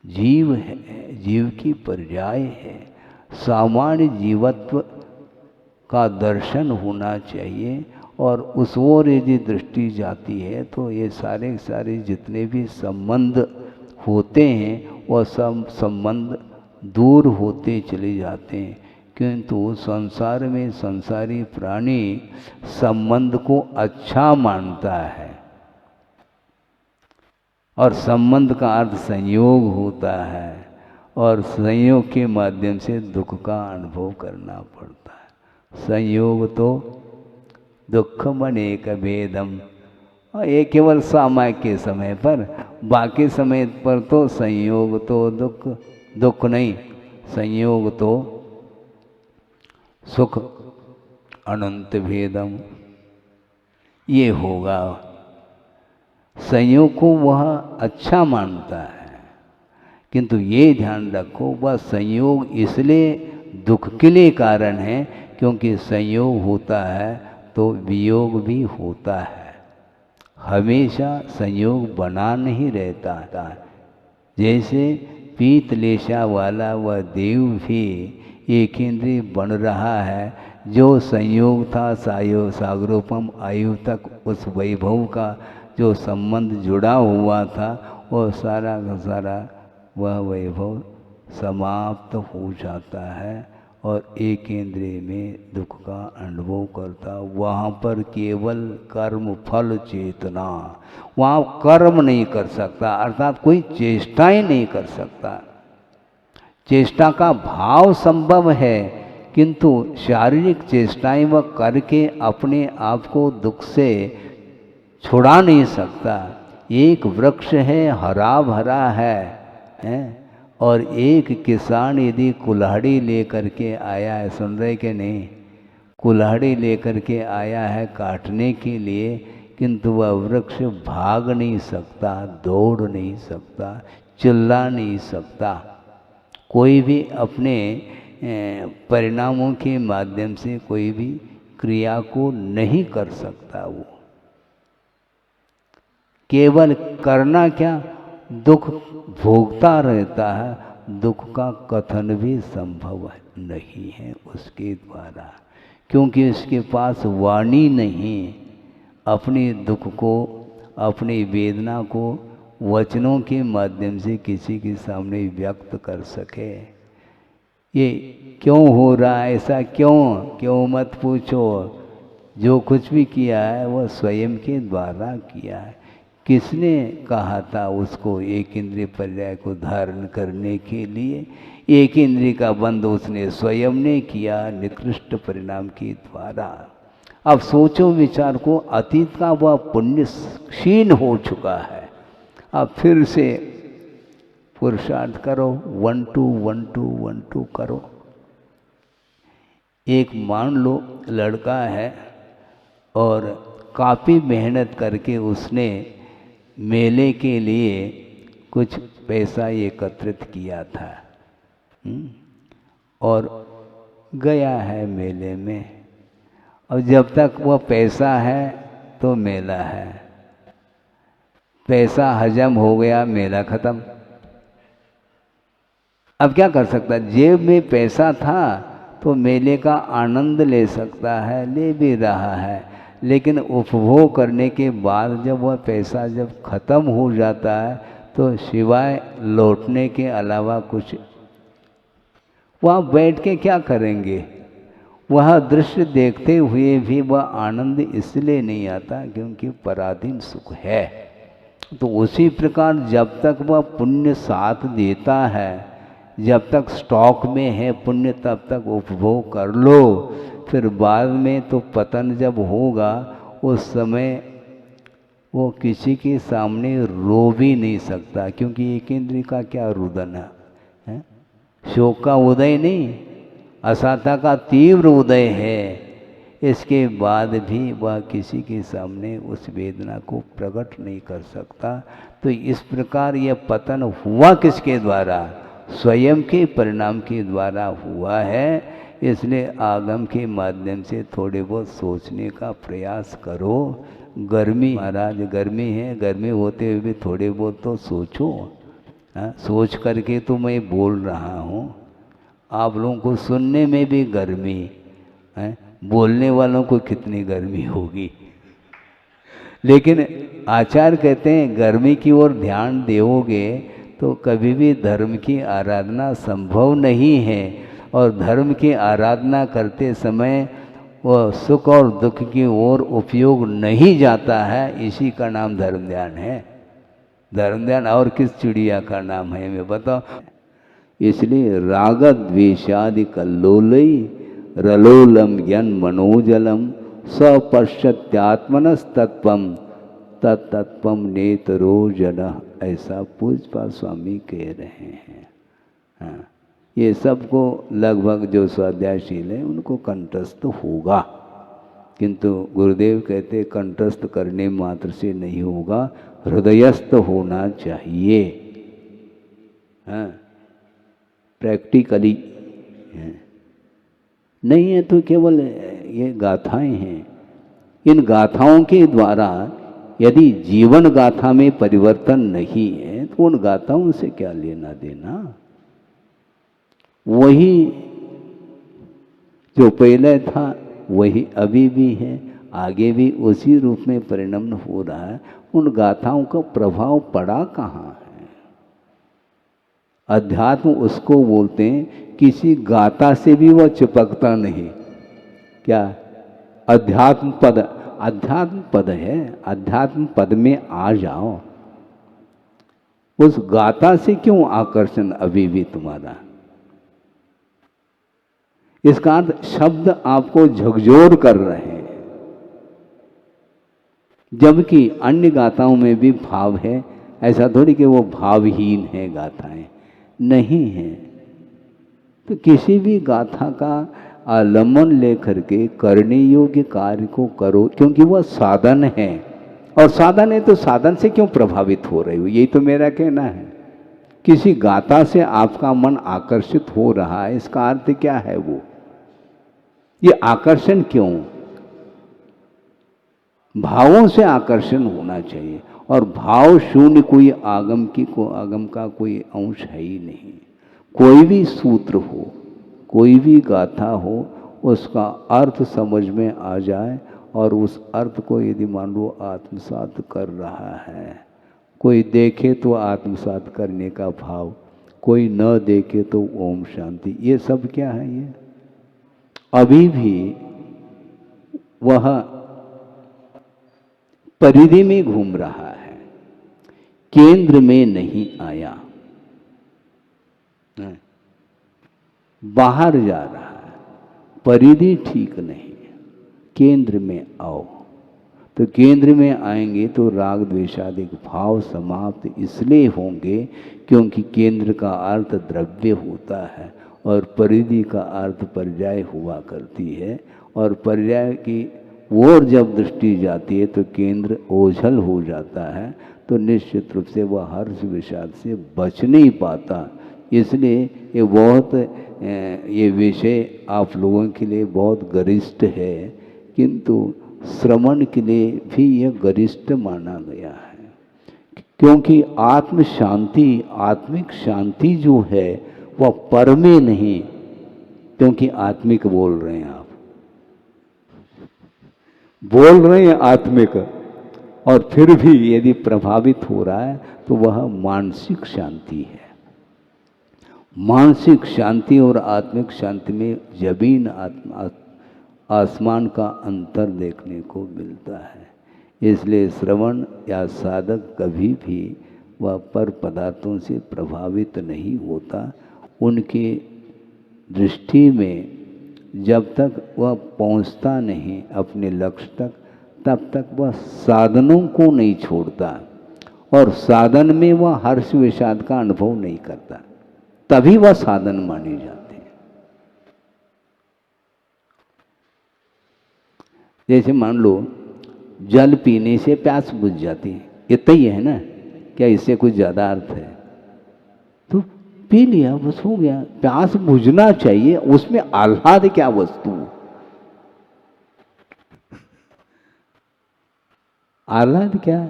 जीव है, जीव की पर्याय है। सामान्य जीवत्व का दर्शन होना चाहिए, और उस ओर यदि दृष्टि जाती है तो ये सारे सारे जितने भी संबंध होते हैं वह सब संबंध दूर होते चले जाते हैं। किंतु संसार में संसारी प्राणी संबंध को अच्छा मानता है, और संबंध का अर्थ संयोग होता है, और संयोग के माध्यम से दुख का अनुभव करना पड़ता है। संयोग तो दुखम अनेक भेदम, और ये केवल सामायिक के समय पर, बाकी समय पर तो संयोग तो दुख, दुख नहीं, संयोग तो सुख अनंत भेदम, ये होगा। संयोग को वह अच्छा मानता है, किंतु ये ध्यान रखो वह संयोग इसलिए दुख के लिए कारण है क्योंकि संयोग होता है तो वियोग भी होता है। हमेशा संयोग बना नहीं रहता था। जैसे पीतलेशा वाला वह देव भी एक इंद्रिय बन रहा है, जो संयोग था सागरोपम आयु तक उस वैभव का जो संबंध जुड़ा हुआ था, वो सारा का सारा वह वैभव समाप्त हो जाता है और एक इंद्रिय में दुख का अनुभव करता। वहाँ पर केवल कर्म फल चेतना, वहाँ कर्म नहीं कर सकता, अर्थात कोई चेष्टा ही नहीं कर सकता। चेष्टा का भाव संभव है, किंतु शारीरिक चेष्टाएं वह करके अपने आप को दुख से छुड़ा नहीं सकता। एक वृक्ष है, हरा भरा है, और एक किसान यदि कुल्हाड़ी लेकर के आया है, सुन रहे कि नहीं, कुल्हाड़ी लेकर के आया है काटने के लिए, किंतु वह वृक्ष भाग नहीं सकता, दौड़ नहीं सकता, चिल्ला नहीं सकता, कोई भी अपने परिणामों के माध्यम से कोई भी क्रिया को नहीं कर सकता। वो केवल करना क्या, दुख भोगता रहता है। दुख का कथन भी संभव नहीं है उसके द्वारा, क्योंकि उसके पास वाणी नहीं अपने दुख को, अपनी वेदना को वचनों के माध्यम से किसी के सामने व्यक्त कर सके। ये क्यों हो रहा है ऐसा, क्यों मत पूछो। जो कुछ भी किया है वह स्वयं के द्वारा किया है। किसने कहा था उसको एक इंद्रिय पर्याय को धारण करने के लिए? एक इंद्रिय का बंध उसने स्वयं ने किया निकृष्ट परिणाम के द्वारा। अब सोचो विचार को, अतीत का वह पुण्य क्षीण हो चुका है, अब फिर से पुरुषार्थ करो, 1 2 1 2 1 2 करो। एक मान लो लड़का है और काफ़ी मेहनत करके उसने मेले के लिए कुछ पैसा एकत्रित किया था, और गया है मेले में, और जब तक वह पैसा है तो मेला है, पैसा हजम हो गया, मेला खत्म। अब क्या कर सकता है? जेब में पैसा था तो मेले का आनंद ले सकता है, ले भी रहा है, लेकिन उपभोग करने के बाद जब वह पैसा जब खत्म हो जाता है तो सिवाय लौटने के अलावा कुछ वहाँ बैठ के क्या करेंगे? वह दृश्य देखते हुए भी वह आनंद इसलिए नहीं आता क्योंकि पराधीन सुख है। तो उसी प्रकार जब तक वह पुण्य साथ देता है, जब तक स्टॉक में है पुण्य, तब तक उपभोग कर लो। फिर बाद में तो पतन जब होगा उस समय वो किसी के सामने रो भी नहीं सकता, क्योंकि एक इंद्रिय का क्या रुदन है, शोक का उदय नहीं, असाता का तीव्र उदय है। इसके बाद भी वह किसी के सामने उस वेदना को प्रकट नहीं कर सकता। तो इस प्रकार यह पतन हुआ किसके द्वारा? स्वयं के परिणाम के द्वारा हुआ है। इसलिए आगम के माध्यम से थोड़े बहुत सोचने का प्रयास करो। गर्मी, महाराज गर्मी है, गर्मी होते हुए भी थोड़े बहुत तो सोचो। सोच करके तो मैं बोल रहा हूँ, आप लोगों को सुनने में भी गर्मी है, बोलने वालों को कितनी गर्मी होगी। लेकिन आचार्य कहते हैं गर्मी की ओर ध्यान दोगे तो कभी भी धर्म की आराधना संभव नहीं है। और धर्म की आराधना करते समय वह सुख और दुख की ओर उपयोग नहीं जाता है। इसी का नाम धर्म ध्यान है। धर्म ध्यान और किस चिड़िया का नाम है मैं बताओ। इसलिए राग द्वेषादि कल्लोलई रलोलम यन मनोजलम सपश्यत्यात्मनस्तत्वम तत्तत्वम नेतरो जन, ऐसा पूज्यपाद स्वामी कह रहे हैं। हाँ, ये सबको लगभग जो स्वाध्यायशील है उनको कंठस्थ होगा, किंतु गुरुदेव कहते कंठस्थ करने मात्र से नहीं होगा, हृदयस्थ होना चाहिए। हाँ, प्रैक्टिकली नहीं है तो केवल ये गाथाएं हैं। इन गाथाओं के द्वारा यदि जीवन गाथा में परिवर्तन नहीं है तो उन गाथाओं से क्या लेना देना। वही जो पहले था वही अभी भी है, आगे भी उसी रूप में परिणमन हो रहा है। उन गाथाओं का प्रभाव पड़ा कहाँ है? अध्यात्म उसको बोलते हैं किसी गाथा से भी वह चिपकता नहीं। क्या? अध्यात्म पद है। अध्यात्म पद में आ जाओ। उस गाथा से क्यों आकर्षण अभी भी तुम्हारा? इसका अर्थ शब्द आपको झकझोर कर रहे हैं, जबकि अन्य गाथाओं में भी भाव है। ऐसा थोड़ी कि वो भावहीन है गाथाएं, नहीं है। तो किसी भी गाथा का आलम्बन लेकर के करने योग्य कार्य को करो, क्योंकि वह साधन है। और साधन है तो साधन से क्यों प्रभावित हो रहे हो, यही तो मेरा कहना है। किसी गाथा से आपका मन आकर्षित हो रहा है, इसका अर्थ क्या है? वो ये आकर्षण क्यों? भावों से आकर्षण होना चाहिए। और भाव शून्य कोई आगम का कोई अंश है ही नहीं। कोई भी सूत्र हो, कोई भी गाथा हो, उसका अर्थ समझ में आ जाए और उस अर्थ को यदि मान लो आत्मसात कर रहा है, कोई देखे तो आत्मसात करने का भाव, कोई न देखे तो ओम शांति, ये सब क्या है? ये अभी भी वह परिधि में घूम रहा है, केंद्र में नहीं आया, बाहर जा रहा है। परिधि ठीक नहीं, केंद्र में आओ। तो केंद्र में आएंगे तो राग द्वेषादिक भाव समाप्त इसलिए होंगे क्योंकि केंद्र का अर्थ द्रव्य होता है और परिधि का अर्थ पर्याय हुआ करती है। और पर्याय की ओर जब दृष्टि जाती है तो केंद्र ओझल हो जाता है, तो निश्चित रूप से वह हर्ष विषाद से बच नहीं पाता। इसलिए ये विषय आप लोगों के लिए बहुत गरिष्ठ है, किंतु श्रवण के लिए भी यह गरिष्ठ माना गया है। क्योंकि आत्म शांति, आत्मिक शांति जो है वह पर में नहीं, क्योंकि आत्मिक बोल रहे हैं, आप बोल रहे हैं आत्मिक, और फिर भी यदि प्रभावित हो रहा है तो वह मानसिक शांति है। मानसिक शांति और आत्मिक शांति में जमीन आसमान का अंतर देखने को मिलता है। इसलिए श्रवण या साधक कभी भी वह पर पदार्थों से प्रभावित नहीं होता। उनकी दृष्टि में जब तक वह पहुंचता नहीं अपने लक्ष्य तक, तब तक वह साधनों को नहीं छोड़ता और साधन में वह हर्ष विषाद का अनुभव नहीं करता। तभी वह साधन माने जाते हैं। जैसे मान लो जल पीने से प्यास बुझ जाती है, इतना ही है ना, क्या इससे कुछ ज्यादा अर्थ है? तो पी लिया, बस हो गया। प्यास बुझना चाहिए, उसमें आह्लाद क्या वस्तु? आह्लाद क्या है?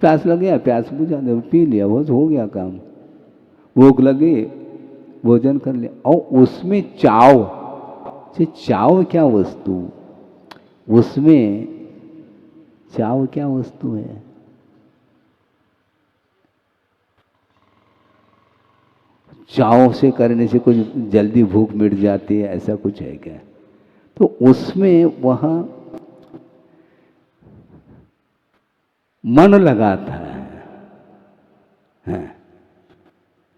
प्यास लग गया, प्यास बुझा दे, पी लिया, बस हो गया काम। भूख लगी, भोजन कर लिया। और उसमें चाव, चाव क्या वस्तु? उसमें चाव क्या वस्तु है? चाव से करने से कुछ जल्दी भूख मिट जाती है, ऐसा कुछ है क्या? तो उसमें वह मन लगाता है। हाँ।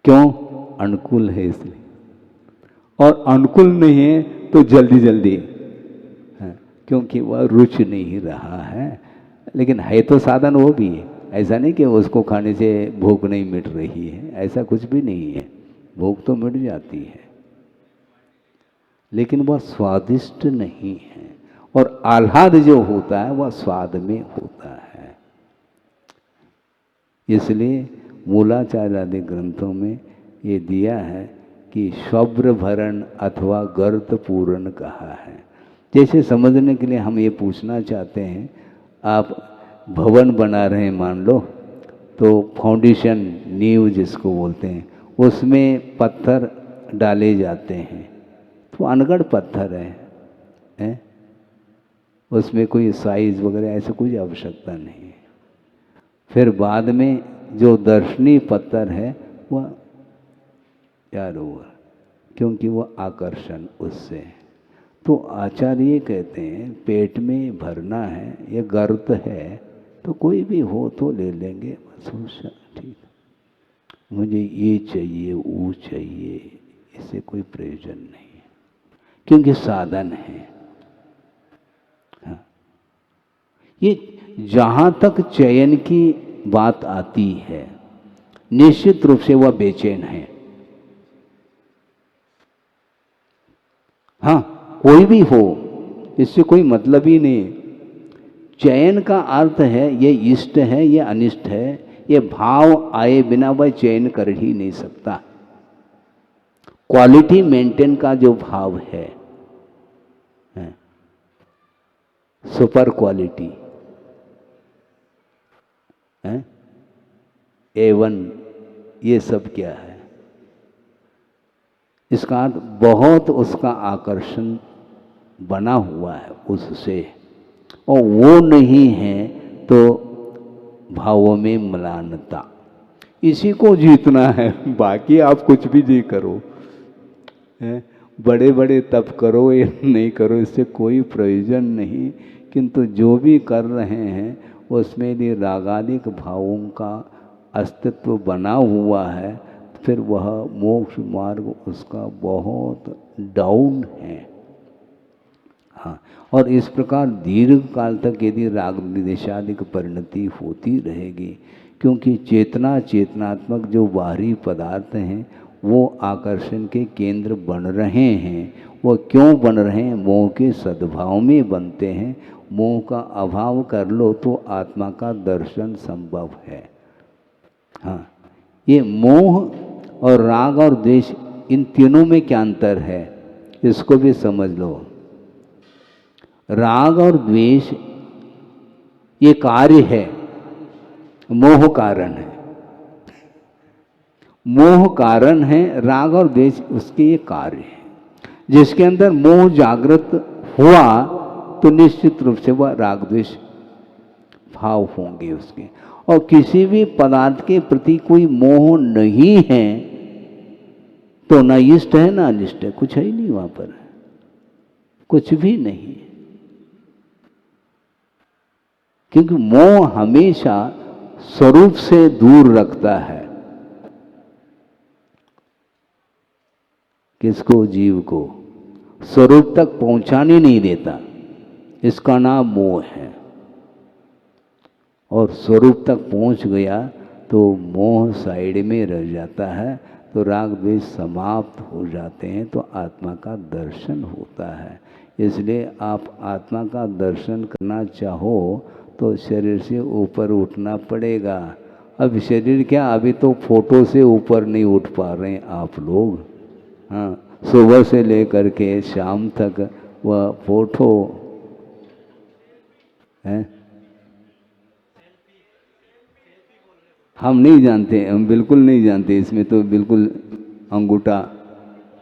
क्यों? अनुकूल है इसलिए। और अनुकूल नहीं है तो जल्दी जल्दी, हाँ, क्योंकि वह रुच नहीं रहा है। लेकिन है तो साधन वो भी है, ऐसा नहीं कि उसको खाने से भूख नहीं मिट रही है, ऐसा कुछ भी नहीं है। भूख तो मिट जाती है, लेकिन वह स्वादिष्ट नहीं है। और आह्लाद जो होता है वह स्वाद में होता है। इसलिए मूलाचार्य आदि ग्रंथों में ये दिया है कि श्वभ्र भरण अथवा गर्त पूरण कहा है। जैसे समझने के लिए हम ये पूछना चाहते हैं, आप भवन बना रहे हैं मान लो, तो फाउंडेशन, नींव जिसको बोलते हैं, उसमें पत्थर डाले जाते हैं, तो अनगढ़ पत्थर है? उसमें कोई साइज वगैरह ऐसा कोई आवश्यकता नहीं है। फिर बाद में जो दर्शनीय पत्थर है वह यार हुआ, क्योंकि वह आकर्षण उससे। तो आचार्य कहते हैं पेट में भरना है, ये गर्त है, तो कोई भी हो तो ले लेंगे, बस ठीक। मुझे ये चाहिए, वो चाहिए, इससे कोई प्रयोजन नहीं है, क्योंकि साधन है। हाँ। ये जहाँ तक चयन की बात आती है, निश्चित रूप से वह बेचैन है। हाँ, कोई भी हो, इससे कोई मतलब ही नहीं। चयन का अर्थ है ये इष्ट है, ये अनिष्ट है, ये भाव आए बिना वह चयन कर ही नहीं सकता। क्वालिटी मेंटेन का जो भाव है, सुपर क्वालिटी, A1, ये सब क्या है? इसका अर्थ बहुत उसका आकर्षण बना हुआ है उससे, और वो नहीं है तो भावों में म्लानता। इसी को जीतना है, बाकी आप कुछ भी नहीं करो, बड़े बड़े तप करो या नहीं करो, इससे कोई प्रयोजन नहीं। किंतु जो भी कर रहे हैं उसमें यदि रागादिक भावों का अस्तित्व बना हुआ है, फिर वह मोक्ष मार्ग उसका बहुत डाउन है। हाँ, और इस प्रकार दीर्घ काल तक यदि राग द्वेषादिक परिणति होती रहेगी, क्योंकि चेतना, चेतनात्मक जो बाहरी पदार्थ हैं वो आकर्षण के केंद्र बन रहे हैं। वो क्यों बन रहे हैं? मोह के सद्भाव में बनते हैं। मोह का अभाव कर लो तो आत्मा का दर्शन संभव है। हाँ, ये मोह और राग और द्वेष, इन तीनों में क्या अंतर है, इसको भी समझ लो। राग और द्वेष ये कार्य है, मोह कारण है। मोह कारण है, राग और द्वेष उसके ये कार्य है। जिसके अंदर मोह जागृत हुआ तो निश्चित रूप से वह राग द्वेष भाव होंगे उसके। और किसी भी पदार्थ के प्रति कोई मोह नहीं है तो न इष्ट है न अनिष्ट है, कुछ है ही नहीं वहां पर, कुछ भी नहीं। क्योंकि मोह हमेशा स्वरूप से दूर रखता है। किसको? जीव को स्वरूप तक पहुंचाने नहीं देता, इसका नाम मोह है। और स्वरूप तक पहुंच गया तो मोह साइड में रह जाता है, तो राग द्वेष समाप्त हो जाते हैं, तो आत्मा का दर्शन होता है। इसलिए आप आत्मा का दर्शन करना चाहो तो शरीर से ऊपर उठना पड़ेगा। अब शरीर क्या, अभी तो फोटो से ऊपर नहीं उठ पा रहे हैं आप लोग। हाँ, सुबह से लेकर के शाम तक वह फोटो है। हम नहीं जानते, हम बिल्कुल नहीं जानते, इसमें तो बिल्कुल अंगूठा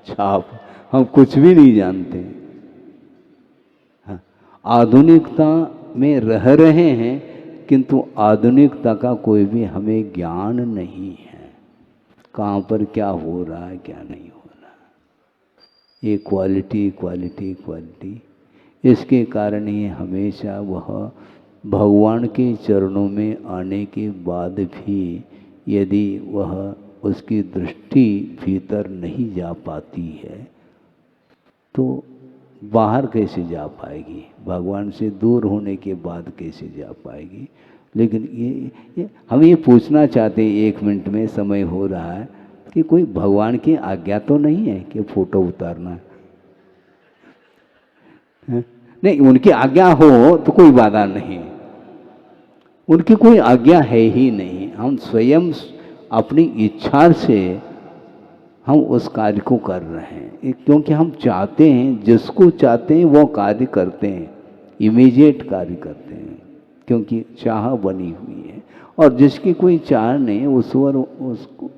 छाप, हम कुछ भी नहीं जानते। हाँ, आधुनिकता में रह रहे हैं, किंतु आधुनिकता का कोई भी हमें ज्ञान नहीं है, कहाँ पर क्या हो रहा है क्या नहीं हो रहा। ये क्वालिटी क्वालिटी क्वालिटी, इसके कारण ही हमेशा वह भगवान के चरणों में आने के बाद भी यदि वह उसकी दृष्टि भीतर नहीं जा पाती है तो बाहर कैसे जा पाएगी, भगवान से दूर होने के बाद कैसे जा पाएगी। लेकिन ये हम ये पूछना चाहते हैं, 1 मिनट में समय हो रहा है, कि कोई भगवान की आज्ञा तो नहीं है कि फोटो उतारना है? नहीं, उनकी आज्ञा हो तो कोई बाधा नहीं, उनकी कोई आज्ञा है ही नहीं। हम स्वयं अपनी इच्छा से हम उस कार्य को कर रहे हैं, क्योंकि हम चाहते हैं, जिसको चाहते हैं वो कार्य करते हैं, इमीडिएट कार्य करते हैं, क्योंकि चाह बनी हुई है। और जिसकी कोई चाह नहीं, उस पर उसको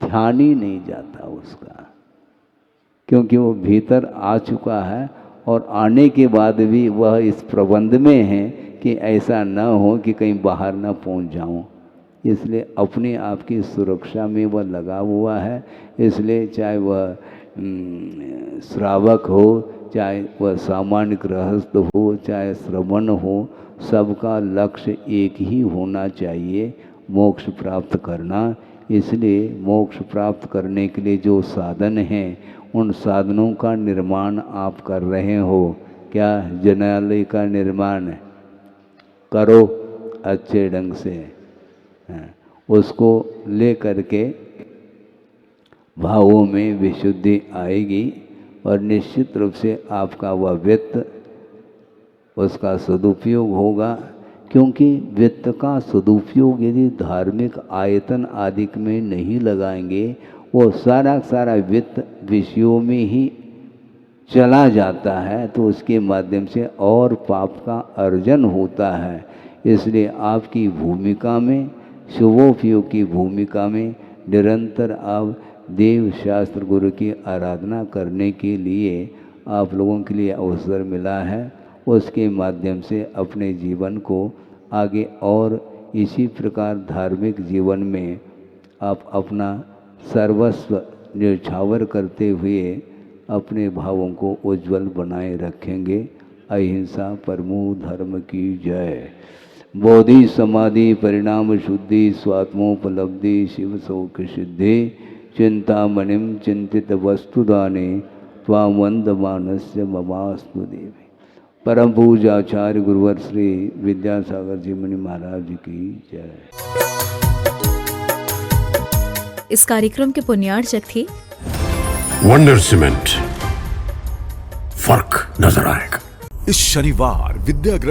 ध्यान ही नहीं जाता उसका, क्योंकि वो भीतर आ चुका है। और आने के बाद भी वह इस प्रबंध में है कि ऐसा न हो कि कहीं बाहर न पहुंच जाऊं, इसलिए अपने आप की सुरक्षा में वह लगा हुआ है। इसलिए चाहे वह श्रावक हो, चाहे वह सामान्य गृहस्थ हो, चाहे श्रमण हो, सबका लक्ष्य एक ही होना चाहिए, मोक्ष प्राप्त करना। इसलिए मोक्ष प्राप्त करने के लिए जो साधन हैं, उन साधनों का निर्माण आप कर रहे हो। क्या जनालय का निर्माण करो अच्छे ढंग से, उसको ले करके भावों में विशुद्धि आएगी और निश्चित रूप से आपका वह वित्त, उसका सदुपयोग होगा। क्योंकि वित्त का सदुपयोग यदि धार्मिक आयतन आदि में नहीं लगाएंगे, वो सारा वित्त विषयों में ही चला जाता है, तो उसके माध्यम से और पाप का अर्जन होता है। इसलिए आपकी भूमिका में, शुभोपयोग की भूमिका में निरंतर आप देव शास्त्र गुरु की आराधना करने के लिए आप लोगों के लिए अवसर मिला है। उसके माध्यम से अपने जीवन को आगे और इसी प्रकार धार्मिक जीवन में आप अपना सर्वस्व न्यौछावर करते हुए अपने भावों को उज्जवल बनाए रखेंगे। अहिंसा परमो धर्म की जय। बोधि समाधि परिणाम शुद्धि स्वात्मोपलब्धि शिव सौख्य सिद्धि चिंतामणिम चिंतित वस्तुदाने त्वामंदमानस्य ममास्तु देवी। परम पूज्य आचार्य गुरुवर श्री विद्यासागर जी मुनि महाराज की जय।
इस कार्यक्रम के पुण्यार्चक थे
वंडर सीमेंट, फर्क नजर आएगा।
इस शनिवार विद्यागृह